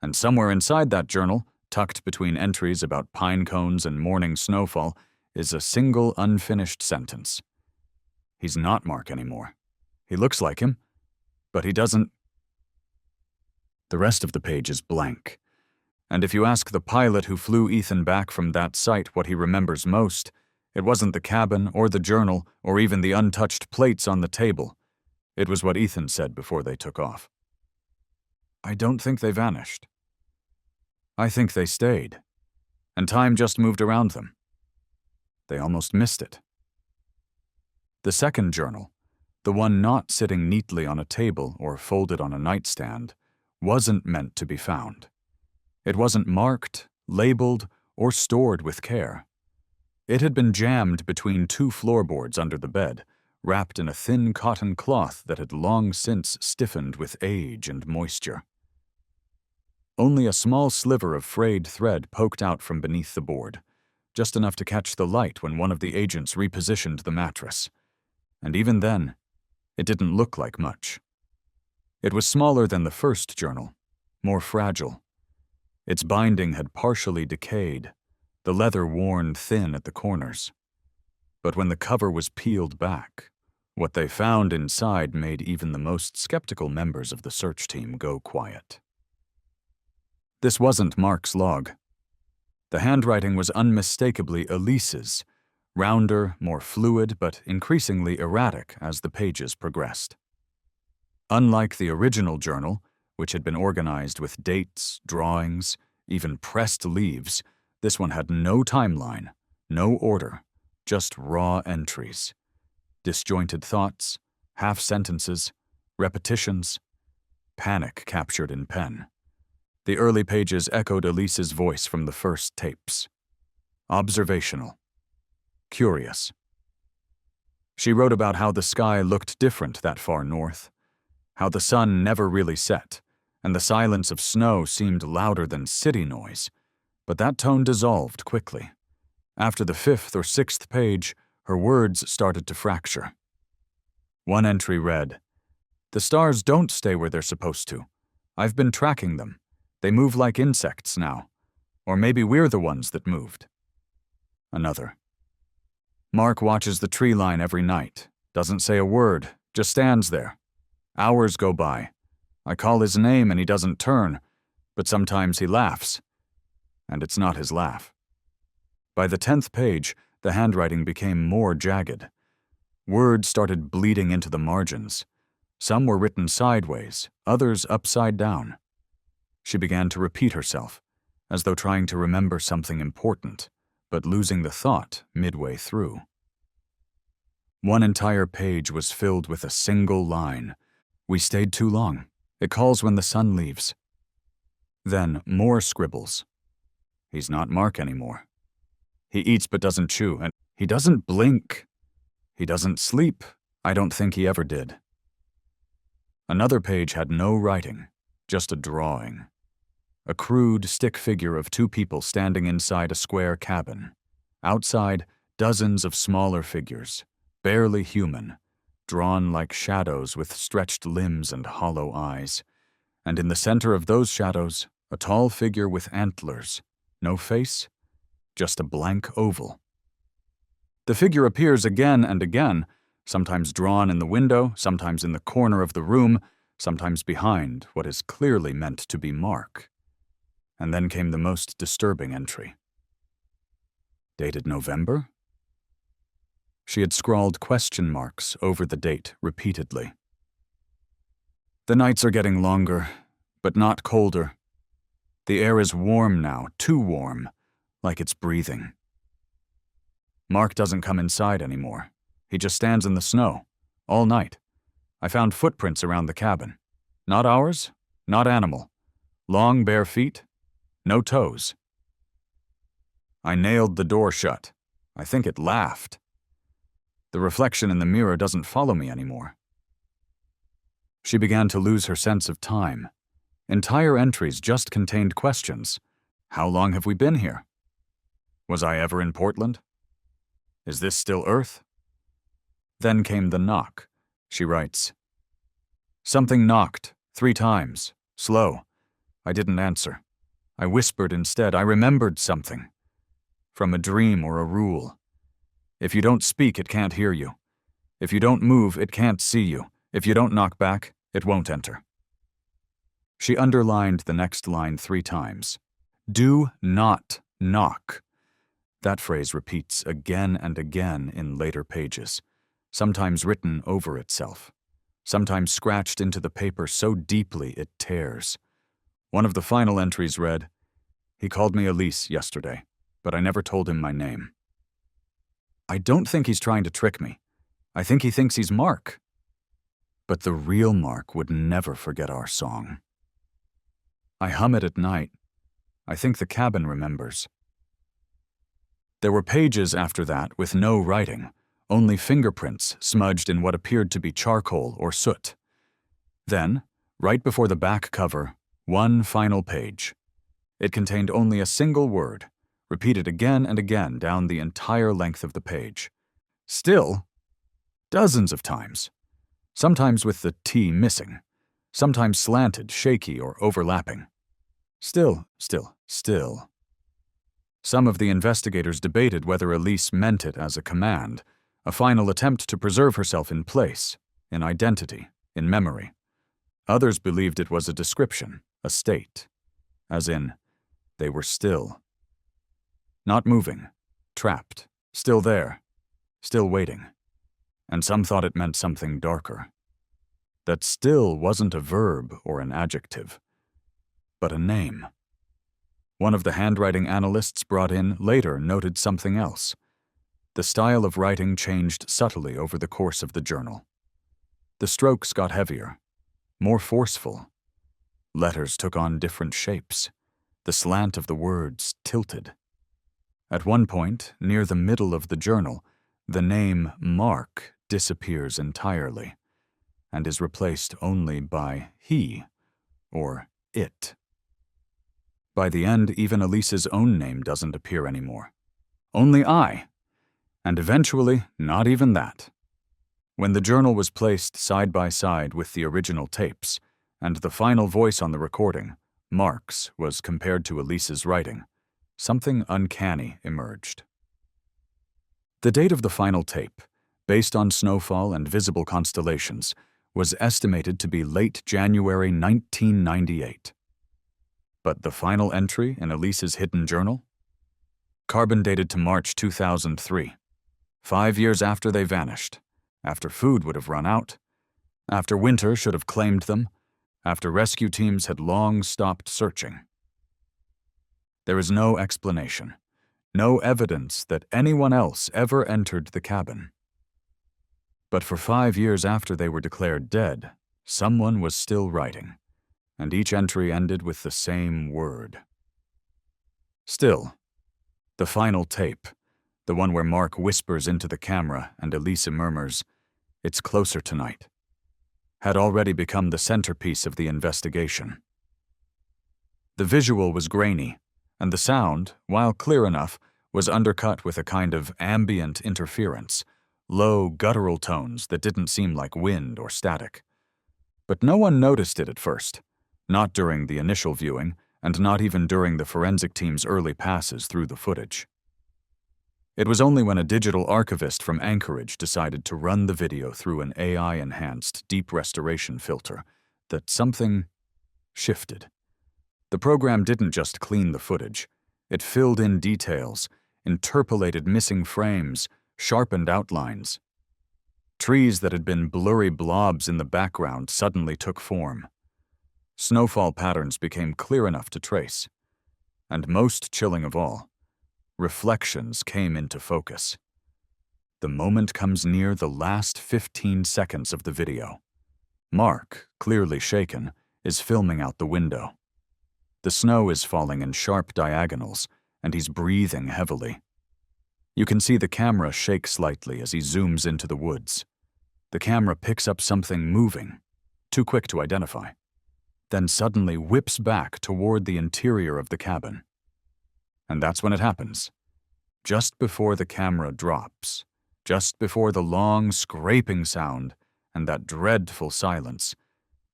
And somewhere inside that journal, tucked between entries about pine cones and morning snowfall, is a single unfinished sentence. He's not Mark anymore. He looks like him, but he doesn't. The rest of the page is blank. And if you ask the pilot who flew Ethan back from that site what he remembers most, it wasn't the cabin or the journal or even the untouched plates on the table. It was what Ethan said before they took off. I don't think they vanished. I think they stayed, and time just moved around them. They almost missed it. The second journal, the one not sitting neatly on a table or folded on a nightstand, wasn't meant to be found. It wasn't marked, labeled, or stored with care. It had been jammed between 2 floorboards under the bed, wrapped in a thin cotton cloth that had long since stiffened with age and moisture. Only a small sliver of frayed thread poked out from beneath the board, just enough to catch the light when one of the agents repositioned the mattress. And even then, it didn't look like much. It was smaller than the first journal, more fragile. Its binding had partially decayed, the leather worn thin at the corners. But when the cover was peeled back, what they found inside made even the most skeptical members of the search team go quiet. This wasn't Mark's log. The handwriting was unmistakably Elise's, rounder, more fluid, but increasingly erratic as the pages progressed. Unlike the original journal, which had been organized with dates, drawings, even pressed leaves, this one had no timeline, no order, just raw entries. Disjointed thoughts, half-sentences, repetitions, panic captured in pen. The early pages echoed Elise's voice from the first tapes. observational, curious. She wrote about how the sky looked different that far north, how the sun never really set, and the silence of snow seemed louder than city noise, but that tone dissolved quickly. After the 5th or 6th page, her words started to fracture. One entry read, "The stars don't stay where they're supposed to. I've been tracking them. They move like insects now. Or maybe we're the ones that moved." Another, "Mark watches the tree line every night. Doesn't say a word, just stands there. Hours go by. I call his name and he doesn't turn, but sometimes he laughs. And it's not his laugh." By the 10th page, the handwriting became more jagged. Words started bleeding into the margins. Some were written sideways, others upside down. She began to repeat herself, as though trying to remember something important, but losing the thought midway through. One entire page was filled with a single line. "We stayed too long. It calls when the sun leaves." Then more scribbles. "He's not Mark anymore. He eats but doesn't chew, and he doesn't blink. He doesn't sleep. I don't think he ever did." Another page had no writing, just a drawing. A crude stick figure of two people standing inside a square cabin. Outside, dozens of smaller figures, barely human, drawn like shadows with stretched limbs and hollow eyes. And in the center of those shadows, a tall figure with antlers. No face, just a blank oval. The figure appears again and again, sometimes drawn in the window, sometimes in the corner of the room, sometimes behind what is clearly meant to be Mark. And then came the most disturbing entry. Dated November? She had scrawled question marks over the date repeatedly. "The nights are getting longer, but not colder. The air is warm now, too warm, like it's breathing. Mark doesn't come inside anymore. He just stands in the snow, all night. I found footprints around the cabin. Not ours, not animal. Long bare feet, no toes. I nailed the door shut. I think it laughed. The reflection in the mirror doesn't follow me anymore." She began to lose her sense of time. Entire entries just contained questions. How long have we been here? Was I ever in Portland? Is this still Earth? Then came the knock. She writes, "Something knocked, 3 times, slow. I didn't answer. I whispered instead. I remembered something. From a dream or a rule. If you don't speak, it can't hear you. If you don't move, it can't see you. If you don't knock back, it won't enter." She underlined the next line 3 times. "Do not knock." That phrase repeats again and again in later pages, sometimes written over itself, sometimes scratched into the paper so deeply it tears. One of the final entries read, "He called me Elise yesterday, but I never told him my name. I don't think he's trying to trick me. I think he thinks he's Mark. But the real Mark would never forget our song. I hum it at night. I think the cabin remembers." There were pages after that with no writing, only fingerprints smudged in what appeared to be charcoal or soot. Then, right before the back cover, one final page. It contained only a single word, repeated again and again down the entire length of the page. "Still," dozens of times, sometimes with the T missing, sometimes slanted, shaky, or overlapping. "Still, still, still." Some of the investigators debated whether Elise meant it as a command, a final attempt to preserve herself in place, in identity, in memory. Others believed it was a description, a state, as in, they were still. Not moving, trapped, still there, still waiting. And some thought it meant something darker. That still wasn't a verb or an adjective, but a name. One of the handwriting analysts brought in later noted something else. The style of writing changed subtly over the course of the journal. The strokes got heavier, more forceful. Letters took on different shapes. The slant of the words tilted. At one point, near the middle of the journal, the name Mark disappears entirely and is replaced only by he or it. By the end, even Elise's own name doesn't appear anymore. Only I. And eventually, not even that. When the journal was placed side by side with the original tapes, and the final voice on the recording, Mark's, was compared to Elise's writing, something uncanny emerged. The date of the final tape, based on snowfall and visible constellations, was estimated to be late January 1998. But the final entry in Elise's hidden journal? Carbon dated to March 2003, 5 years after they vanished, after food would have run out, after winter should have claimed them, after rescue teams had long stopped searching. There is no explanation, no evidence that anyone else ever entered the cabin. But for 5 years after they were declared dead, someone was still writing, and each entry ended with the same word. Still, the final tape, the one where Mark whispers into the camera and Elise murmurs, "It's closer tonight," had already become the centerpiece of the investigation. The visual was grainy, and the sound, while clear enough, was undercut with a kind of ambient interference, low, guttural tones that didn't seem like wind or static. But no one noticed it at first, not during the initial viewing, and not even during the forensic team's early passes through the footage. It was only when a digital archivist from Anchorage decided to run the video through an AI-enhanced deep restoration filter that something shifted. The program didn't just clean the footage. It filled in details, interpolated missing frames, sharpened outlines. Trees that had been blurry blobs in the background suddenly took form. Snowfall patterns became clear enough to trace. And most chilling of all, reflections came into focus. The moment comes near the last 15 seconds of the video. Mark, clearly shaken, is filming out the window. The snow is falling in sharp diagonals, and he's breathing heavily. You can see the camera shake slightly as he zooms into the woods. The camera picks up something moving, too quick to identify, then suddenly whips back toward the interior of the cabin. And that's when it happens. Just before the camera drops, just before the long scraping sound and that dreadful silence,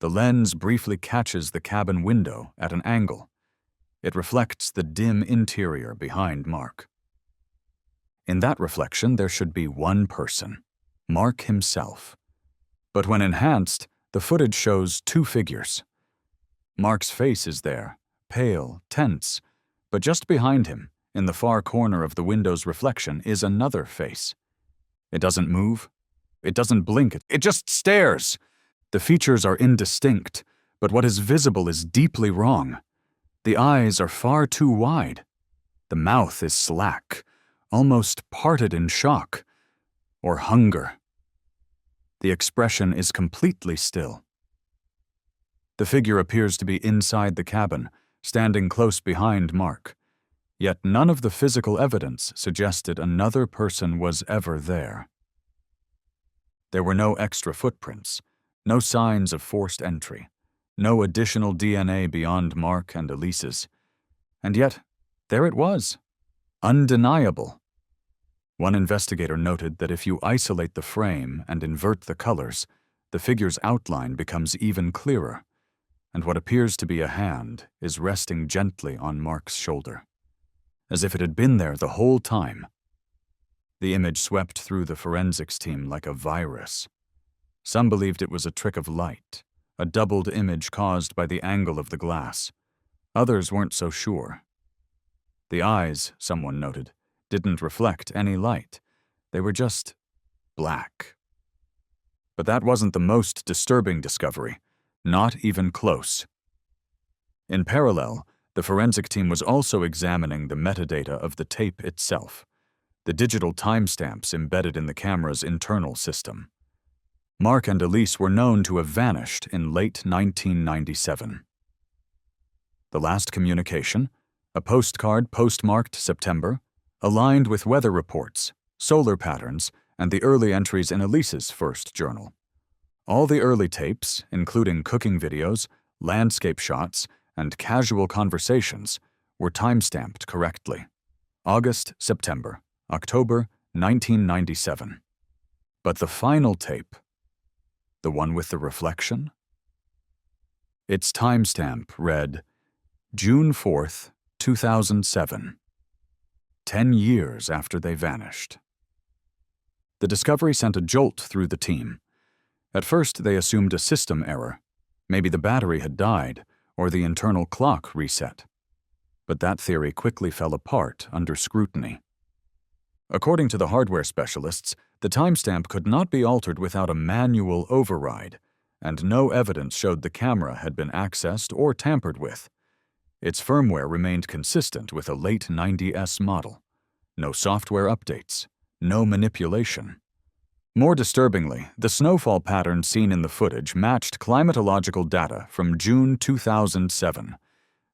the lens briefly catches the cabin window at an angle. It reflects the dim interior behind Mark. In that reflection, there should be one person, Mark himself. But when enhanced, the footage shows two figures. Mark's face is there, pale, tense, but just behind him, in the far corner of the window's reflection, is another face. It doesn't move. It doesn't blink. It just stares. The features are indistinct, but what is visible is deeply wrong. The eyes are far too wide. The mouth is slack, almost parted in shock or hunger. The expression is completely still. The figure appears to be inside the cabin, standing close behind Mark. Yet none of the physical evidence suggested another person was ever there. There were no extra footprints, no signs of forced entry, no additional DNA beyond Mark and Elise's. And yet, there it was, undeniable. One investigator noted that if you isolate the frame and invert the colors, the figure's outline becomes even clearer, and what appears to be a hand is resting gently on Mark's shoulder, as if it had been there the whole time. The image swept through the forensics team like a virus. Some believed it was a trick of light, a doubled image caused by the angle of the glass. Others weren't so sure. The eyes, someone noted, didn't reflect any light. They were just black. But that wasn't the most disturbing discovery, not even close. In parallel, the forensic team was also examining the metadata of the tape itself, the digital timestamps embedded in the camera's internal system. Mark and Elise were known to have vanished in late 1997. The last communication, a postcard postmarked September, aligned with weather reports, solar patterns, and the early entries in Elise's first journal. All the early tapes, including cooking videos, landscape shots, and casual conversations, were timestamped correctly. August, September, October 1997. But the final tape, the one with the reflection? Its timestamp read June 4th, 2007. 10 years after they vanished. The discovery sent a jolt through the team. At first, they assumed a system error. Maybe the battery had died, or the internal clock reset. But that theory quickly fell apart under scrutiny. According to the hardware specialists, the timestamp could not be altered without a manual override, and no evidence showed the camera had been accessed or tampered with. Its firmware remained consistent with a late 90s model. No software updates, no manipulation. More disturbingly, the snowfall pattern seen in the footage matched climatological data from June 2007,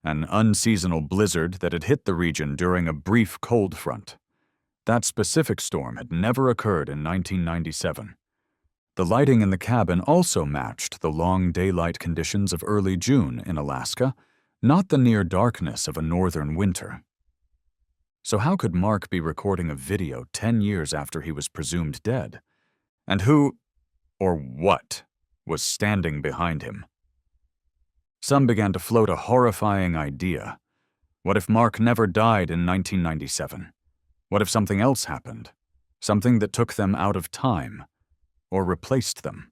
an unseasonal blizzard that had hit the region during a brief cold front. That specific storm had never occurred in 1997. The lighting in the cabin also matched the long daylight conditions of early June in Alaska, not the near darkness of a northern winter. So how could Mark be recording a video 10 years after he was presumed dead? And who, or what, was standing behind him? Some began to float a horrifying idea. What if Mark never died in 1997? What if something else happened? Something that took them out of time, or replaced them?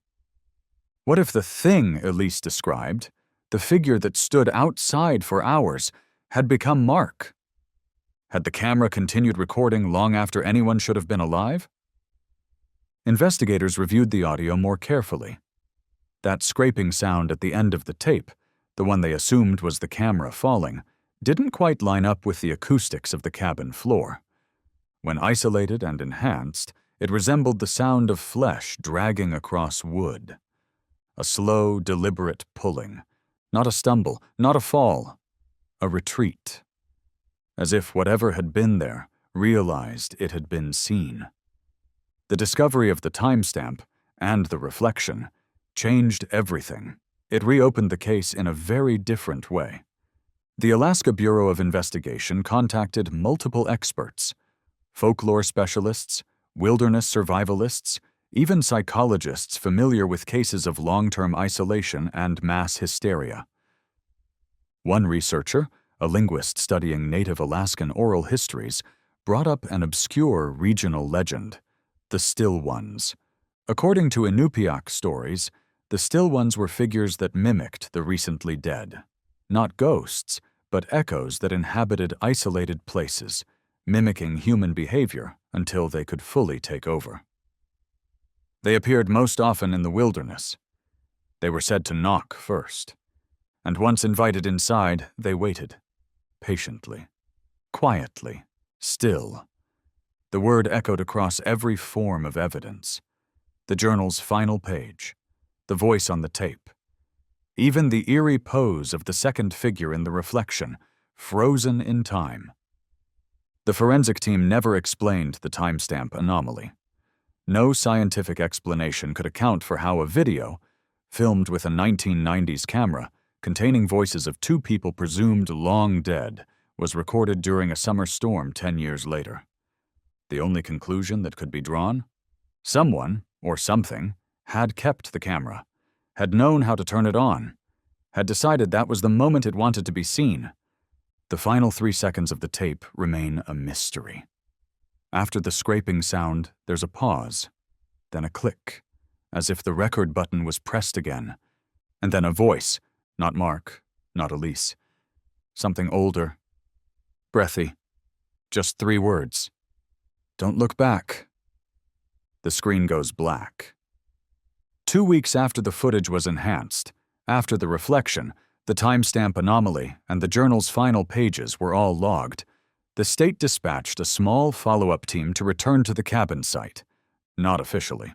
What if the thing Elise described, the figure that stood outside for hours, had become Mark? Had the camera continued recording long after anyone should have been alive? Investigators reviewed the audio more carefully. That scraping sound at the end of the tape, the one they assumed was the camera falling, didn't quite line up with the acoustics of the cabin floor. When isolated and enhanced, it resembled the sound of flesh dragging across wood. A slow, deliberate pulling. Not a stumble, not a fall. A retreat. As if whatever had been there realized it had been seen. The discovery of the timestamp and the reflection changed everything. It reopened the case in a very different way. The Alaska Bureau of Investigation contacted multiple experts, folklore specialists, wilderness survivalists, even psychologists familiar with cases of long-term isolation and mass hysteria. One researcher, a linguist studying native Alaskan oral histories, brought up an obscure regional legend, the Still Ones. According to Inupiaq stories, the Still Ones were figures that mimicked the recently dead. Not ghosts, but echoes that inhabited isolated places, mimicking human behavior until they could fully take over. They appeared most often in the wilderness. They were said to knock first, and once invited inside, they waited, patiently, quietly, still. The word echoed across every form of evidence. The journal's final page, the voice on the tape, even the eerie pose of the second figure in the reflection, frozen in time. The forensic team never explained the timestamp anomaly. No scientific explanation could account for how a video, filmed with a 1990s camera, containing voices of two people presumed long dead, was recorded during a summer storm 10 years later. The only conclusion that could be drawn? Someone, or something, had kept the camera, had known how to turn it on, had decided that was the moment it wanted to be seen. The final 3 seconds of the tape remain a mystery. After the scraping sound, there's a pause, then a click, as if the record button was pressed again, and then a voice, not Mark, not Elise. Something older, breathy, just 3 words. Don't look back. The screen goes black. 2 weeks after the footage was enhanced, after the reflection, the timestamp anomaly, and the journal's final pages were all logged, the state dispatched a small follow-up team to return to the cabin site, not officially.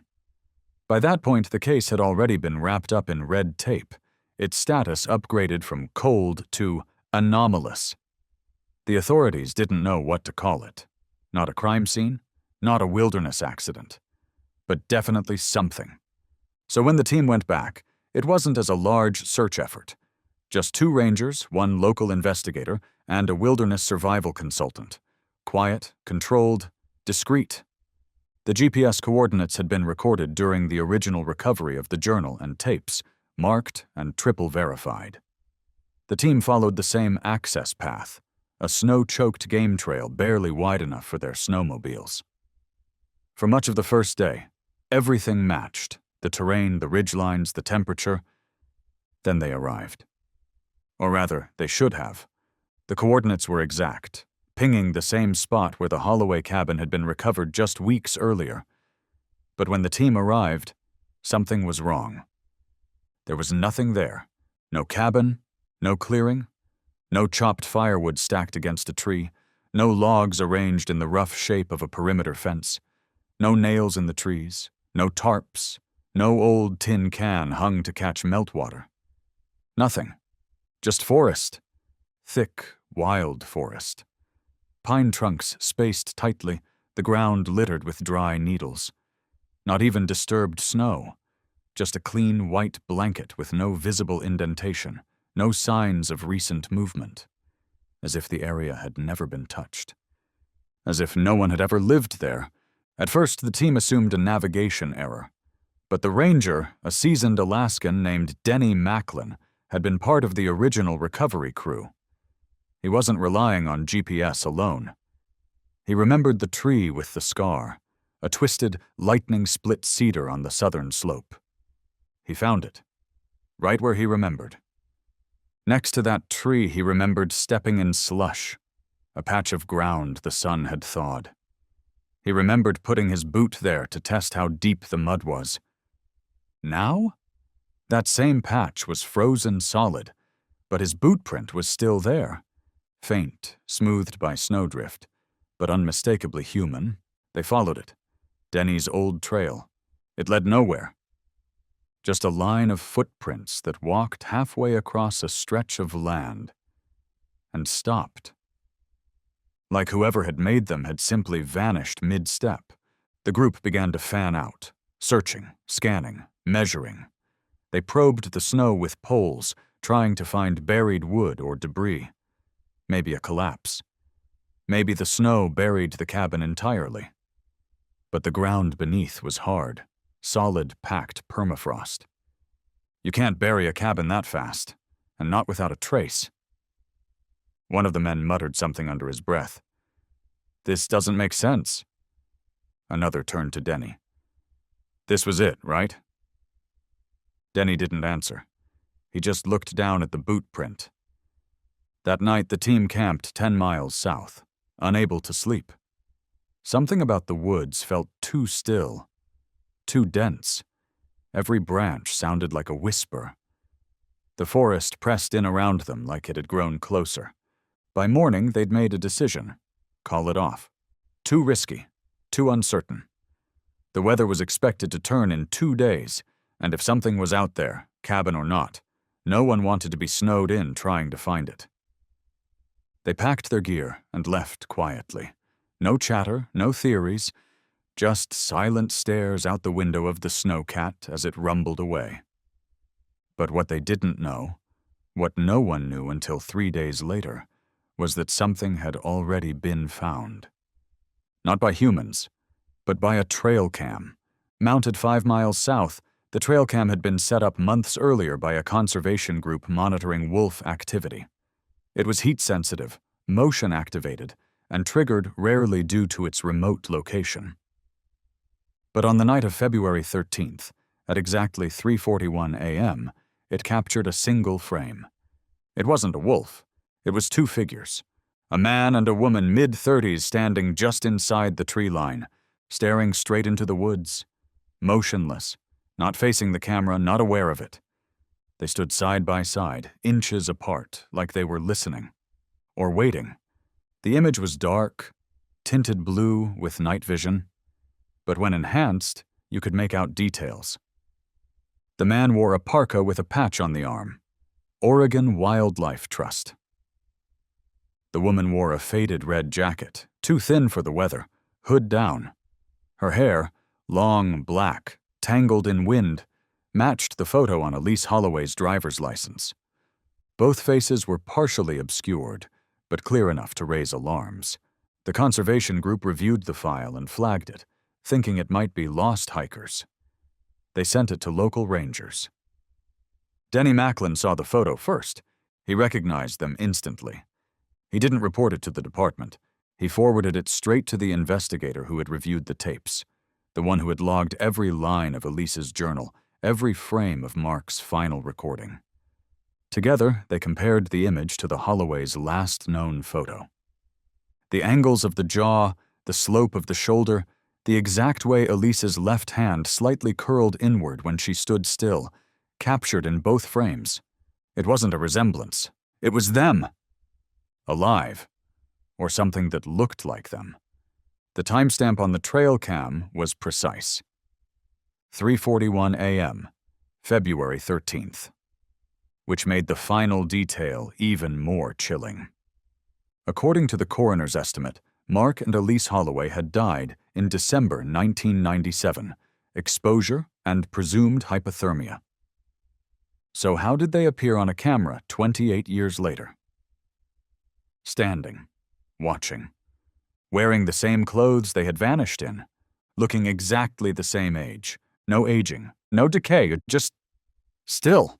By that point, the case had already been wrapped up in red tape, its status upgraded from cold to anomalous. The authorities didn't know what to call it. Not a crime scene, not a wilderness accident, but definitely something. So when the team went back, it wasn't as a large search effort. Just 2 rangers, 1 local investigator, and a wilderness survival consultant. Quiet, controlled, discreet. The GPS coordinates had been recorded during the original recovery of the journal and tapes, marked and triple verified. The team followed the same access path, a snow-choked game trail barely wide enough for their snowmobiles. For much of the first day, everything matched: the terrain, the ridgelines, the temperature. Then they arrived. Or rather, they should have. The coordinates were exact, pinging the same spot where the Holloway cabin had been recovered just weeks earlier. But when the team arrived, something was wrong. There was nothing there. No cabin, no clearing, no chopped firewood stacked against a tree, no logs arranged in the rough shape of a perimeter fence, no nails in the trees, no tarps, no old tin can hung to catch meltwater. Nothing. Just forest. Thick, wild forest. Pine trunks spaced tightly, the ground littered with dry needles. Not even disturbed snow. Just a clean white blanket with no visible indentation, no signs of recent movement. As if the area had never been touched. As if no one had ever lived there. At first, the team assumed a navigation error. But the ranger, a seasoned Alaskan named Denny Macklin, had been part of the original recovery crew. He wasn't relying on GPS alone. He remembered the tree with the scar, a twisted, lightning-split cedar on the southern slope. He found it, right where he remembered. Next to that tree, he remembered stepping in slush, a patch of ground the sun had thawed. He remembered putting his boot there to test how deep the mud was. Now? That same patch was frozen solid, but his boot print was still there. Faint, smoothed by snowdrift, but unmistakably human. They followed it. Denny's old trail. It led nowhere. Just a line of footprints that walked halfway across a stretch of land and stopped. Like whoever had made them had simply vanished mid-step. The group began to fan out, searching, scanning, measuring. They probed the snow with poles, trying to find buried wood or debris. Maybe a collapse. Maybe the snow buried the cabin entirely. But the ground beneath was hard, solid, packed permafrost. You can't bury a cabin that fast, and not without a trace. One of the men muttered something under his breath. "This doesn't make sense." Another turned to Denny. "This was it, right?" Denny didn't answer. He just looked down at the boot print. That night, the team camped 10 miles south, unable to sleep. Something about the woods felt too still, too dense. Every branch sounded like a whisper. The forest pressed in around them like it had grown closer. By morning, they'd made a decision. Call it off. Too risky, too uncertain. The weather was expected to turn in 2 days, and if something was out there, cabin or not, no one wanted to be snowed in trying to find it. They packed their gear and left quietly. No chatter, no theories, just silent stares out the window of the snowcat as it rumbled away. But what they didn't know, what no one knew until 3 days later, was that something had already been found. Not by humans, but by a trail cam. Mounted 5 miles south, the trail cam had been set up months earlier by a conservation group monitoring wolf activity. It was heat-sensitive, motion-activated, and triggered rarely due to its remote location. But on the night of February 13th, at exactly 3:41 a.m., it captured a single frame. It wasn't a wolf. It was 2 figures. A man and a woman mid-30s standing just inside the tree line, staring straight into the woods. Motionless, not facing the camera, not aware of it. They stood side by side, inches apart, like they were listening. Or waiting. The image was dark, tinted blue with night vision, but when enhanced, you could make out details. The man wore a parka with a patch on the arm. Oregon Wildlife Trust. The woman wore a faded red jacket, too thin for the weather, hood down. Her hair, long, black, tangled in wind, matched the photo on Elise Holloway's driver's license. Both faces were partially obscured, but clear enough to raise alarms. The conservation group reviewed the file and flagged it, thinking it might be lost hikers. They sent it to local rangers. Denny Macklin saw the photo first. He recognized them instantly. He didn't report it to the department. He forwarded it straight to the investigator who had reviewed the tapes, the one who had logged every line of Elise's journal, every frame of Mark's final recording. Together, they compared the image to the Holloway's last known photo. The angles of the jaw, the slope of the shoulder, the exact way Elise's left hand slightly curled inward when she stood still, captured in both frames. It wasn't a resemblance. It was them. Alive. Or something that looked like them. The timestamp on the trail cam was precise. 3:41 a.m., February 13th, which made the final detail even more chilling. According to the coroner's estimate, Mark and Elise Holloway had died in December 1997, exposure and presumed hypothermia. So how did they appear on a camera 28 years later? Standing, watching, wearing the same clothes they had vanished in, looking exactly the same age, no aging, no decay, just still.